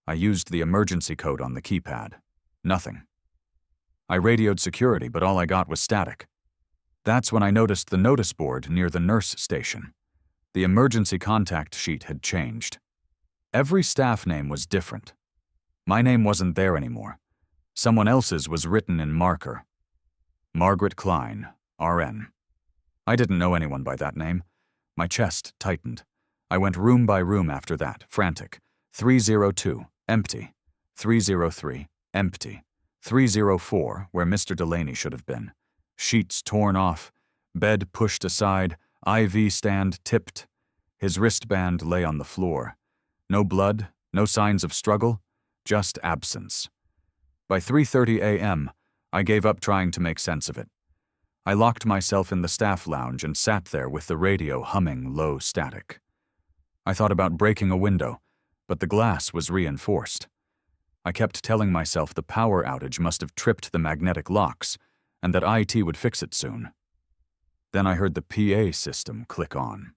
I used the emergency code on the keypad. Nothing. I radioed security, but all I got was static. That's when I noticed the notice board near the nurse station. The emergency contact sheet had changed. Every staff name was different. My name wasn't there anymore. Someone else's was written in marker. Margaret Klein, RN. I didn't know anyone by that name. My chest tightened. I went room by room after that, frantic. 302, empty. 303, empty. 304, where Mr. Delaney should have been. Sheets torn off, bed pushed aside, IV stand tipped. His wristband lay on the floor. No blood, no signs of struggle, just absence. By 3:30 a.m., I gave up trying to make sense of it. I locked myself in the staff lounge and sat there with the radio humming low static. I thought about breaking a window, but the glass was reinforced. I kept telling myself the power outage must have tripped the magnetic locks, and that IT would fix it soon. Then I heard the PA system click on.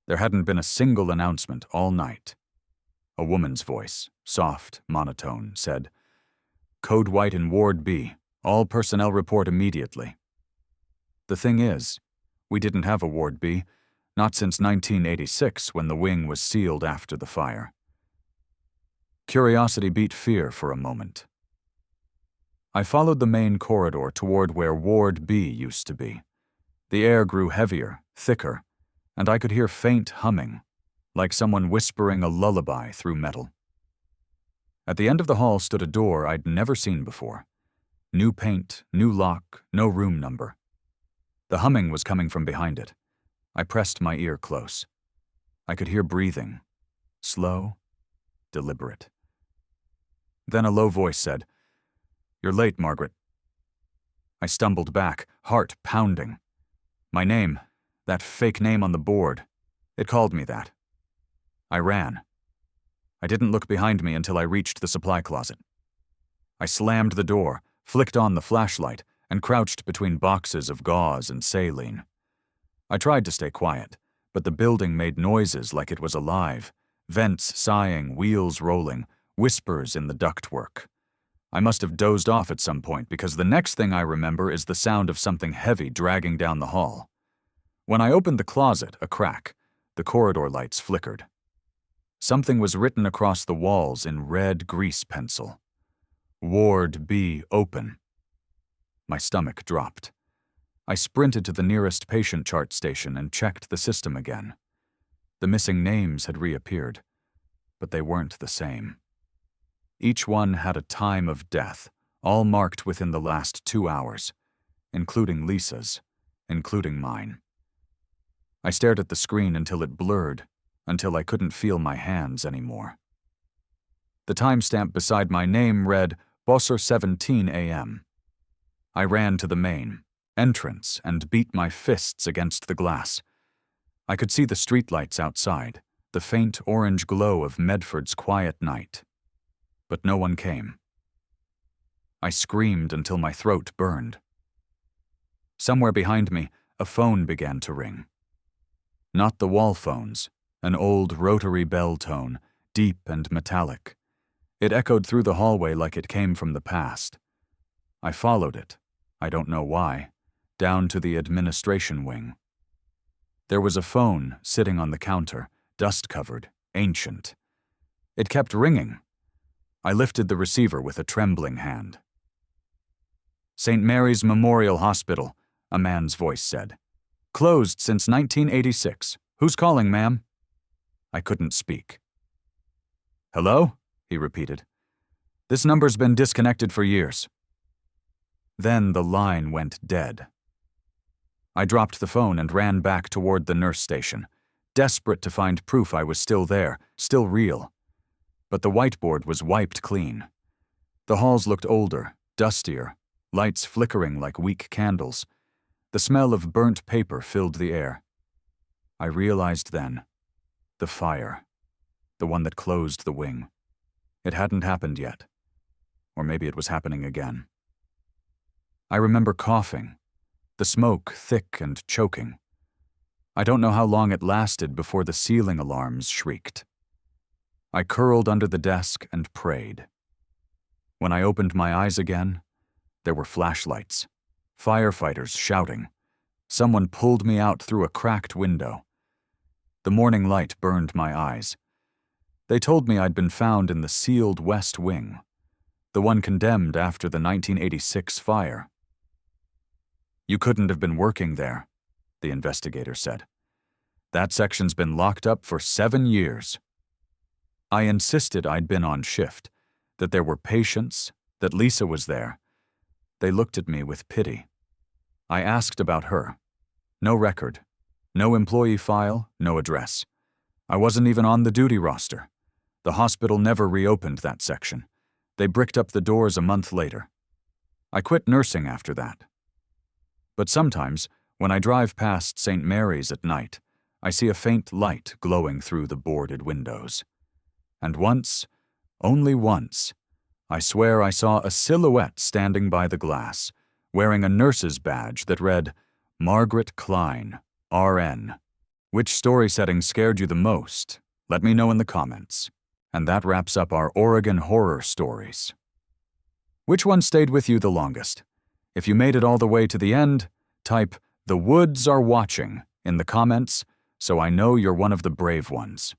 There hadn't been a single announcement all night. A woman's voice, soft, monotone, said, "Code White in Ward B. All personnel report immediately." The thing is, we didn't have a Ward B, not since 1986 when the wing was sealed after the fire. Curiosity beat fear for a moment. I followed the main corridor toward where Ward B used to be. The air grew heavier, thicker, and I could hear faint humming, like someone whispering a lullaby through metal. At the end of the hall stood a door I'd never seen before. New paint, new lock, no room number. The humming was coming from behind it. I pressed my ear close. I could hear breathing, slow, deliberate. Then a low voice said, "You're late, Margaret." I stumbled back, heart pounding. My name, that fake name on the board, it called me that. I ran. I didn't look behind me until I reached the supply closet. I slammed the door, flicked on the flashlight, and crouched between boxes of gauze and saline. I tried to stay quiet, but the building made noises like it was alive, vents sighing, wheels rolling, whispers in the ductwork. I must have dozed off at some point because the next thing I remember is the sound of something heavy dragging down the hall. When I opened the closet, a crack, the corridor lights flickered. Something was written across the walls in red grease pencil. Ward B open. My stomach dropped. I sprinted to the nearest patient chart station and checked the system again. The missing names had reappeared, but they weren't the same. Each one had a time of death, all marked within the last 2 hours, including Lisa's, including mine. I stared at the screen until it blurred, until I couldn't feel my hands anymore. The timestamp beside my name read Bosser 17 a.m. I ran to the main entrance and beat my fists against the glass. I could see the streetlights outside, the faint orange glow of Medford's quiet night. But no one came. I screamed until my throat burned. Somewhere behind me, a phone began to ring. Not the wall phones, an old rotary bell tone, deep and metallic. It echoed through the hallway like it came from the past. I followed it, I don't know why, down to the administration wing. There was a phone sitting on the counter, dust-covered, ancient. It kept ringing. I lifted the receiver with a trembling hand. "St. Mary's Memorial Hospital," a man's voice said. "Closed since 1986. Who's calling, ma'am?" I couldn't speak. "Hello?" he repeated. "This number's been disconnected for years." Then the line went dead. I dropped the phone and ran back toward the nurse station, desperate to find proof I was still there, still real. But the whiteboard was wiped clean. The halls looked older, dustier, lights flickering like weak candles. The smell of burnt paper filled the air. I realized then, the fire, the one that closed the wing. It hadn't happened yet. Or maybe it was happening again. I remember coughing, the smoke thick and choking. I don't know how long it lasted before the ceiling alarms shrieked. I curled under the desk and prayed. When I opened my eyes again, there were flashlights, firefighters shouting. Someone pulled me out through a cracked window. The morning light burned my eyes. They told me I'd been found in the sealed West Wing, the one condemned after the 1986 fire. "You couldn't have been working there," the investigator said. "That section's been locked up for 7 years." I insisted I'd been on shift, that there were patients, that Lisa was there. They looked at me with pity. I asked about her. No record, no employee file, no address. I wasn't even on the duty roster. The hospital never reopened that section. They bricked up the doors a month later. I quit nursing after that. But sometimes, when I drive past St. Mary's at night, I see a faint light glowing through the boarded windows. And once, only once, I swear I saw a silhouette standing by the glass, wearing a nurse's badge that read, "Margaret Klein, RN." Which story setting scared you the most? Let me know in the comments. And that wraps up our Oregon horror stories. Which one stayed with you the longest? If you made it all the way to the end, type "The woods are watching" in the comments so I know you're one of the brave ones.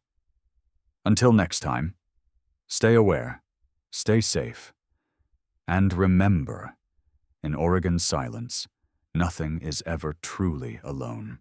Until next time, stay aware, stay safe, and remember, in Oregon silence, nothing is ever truly alone.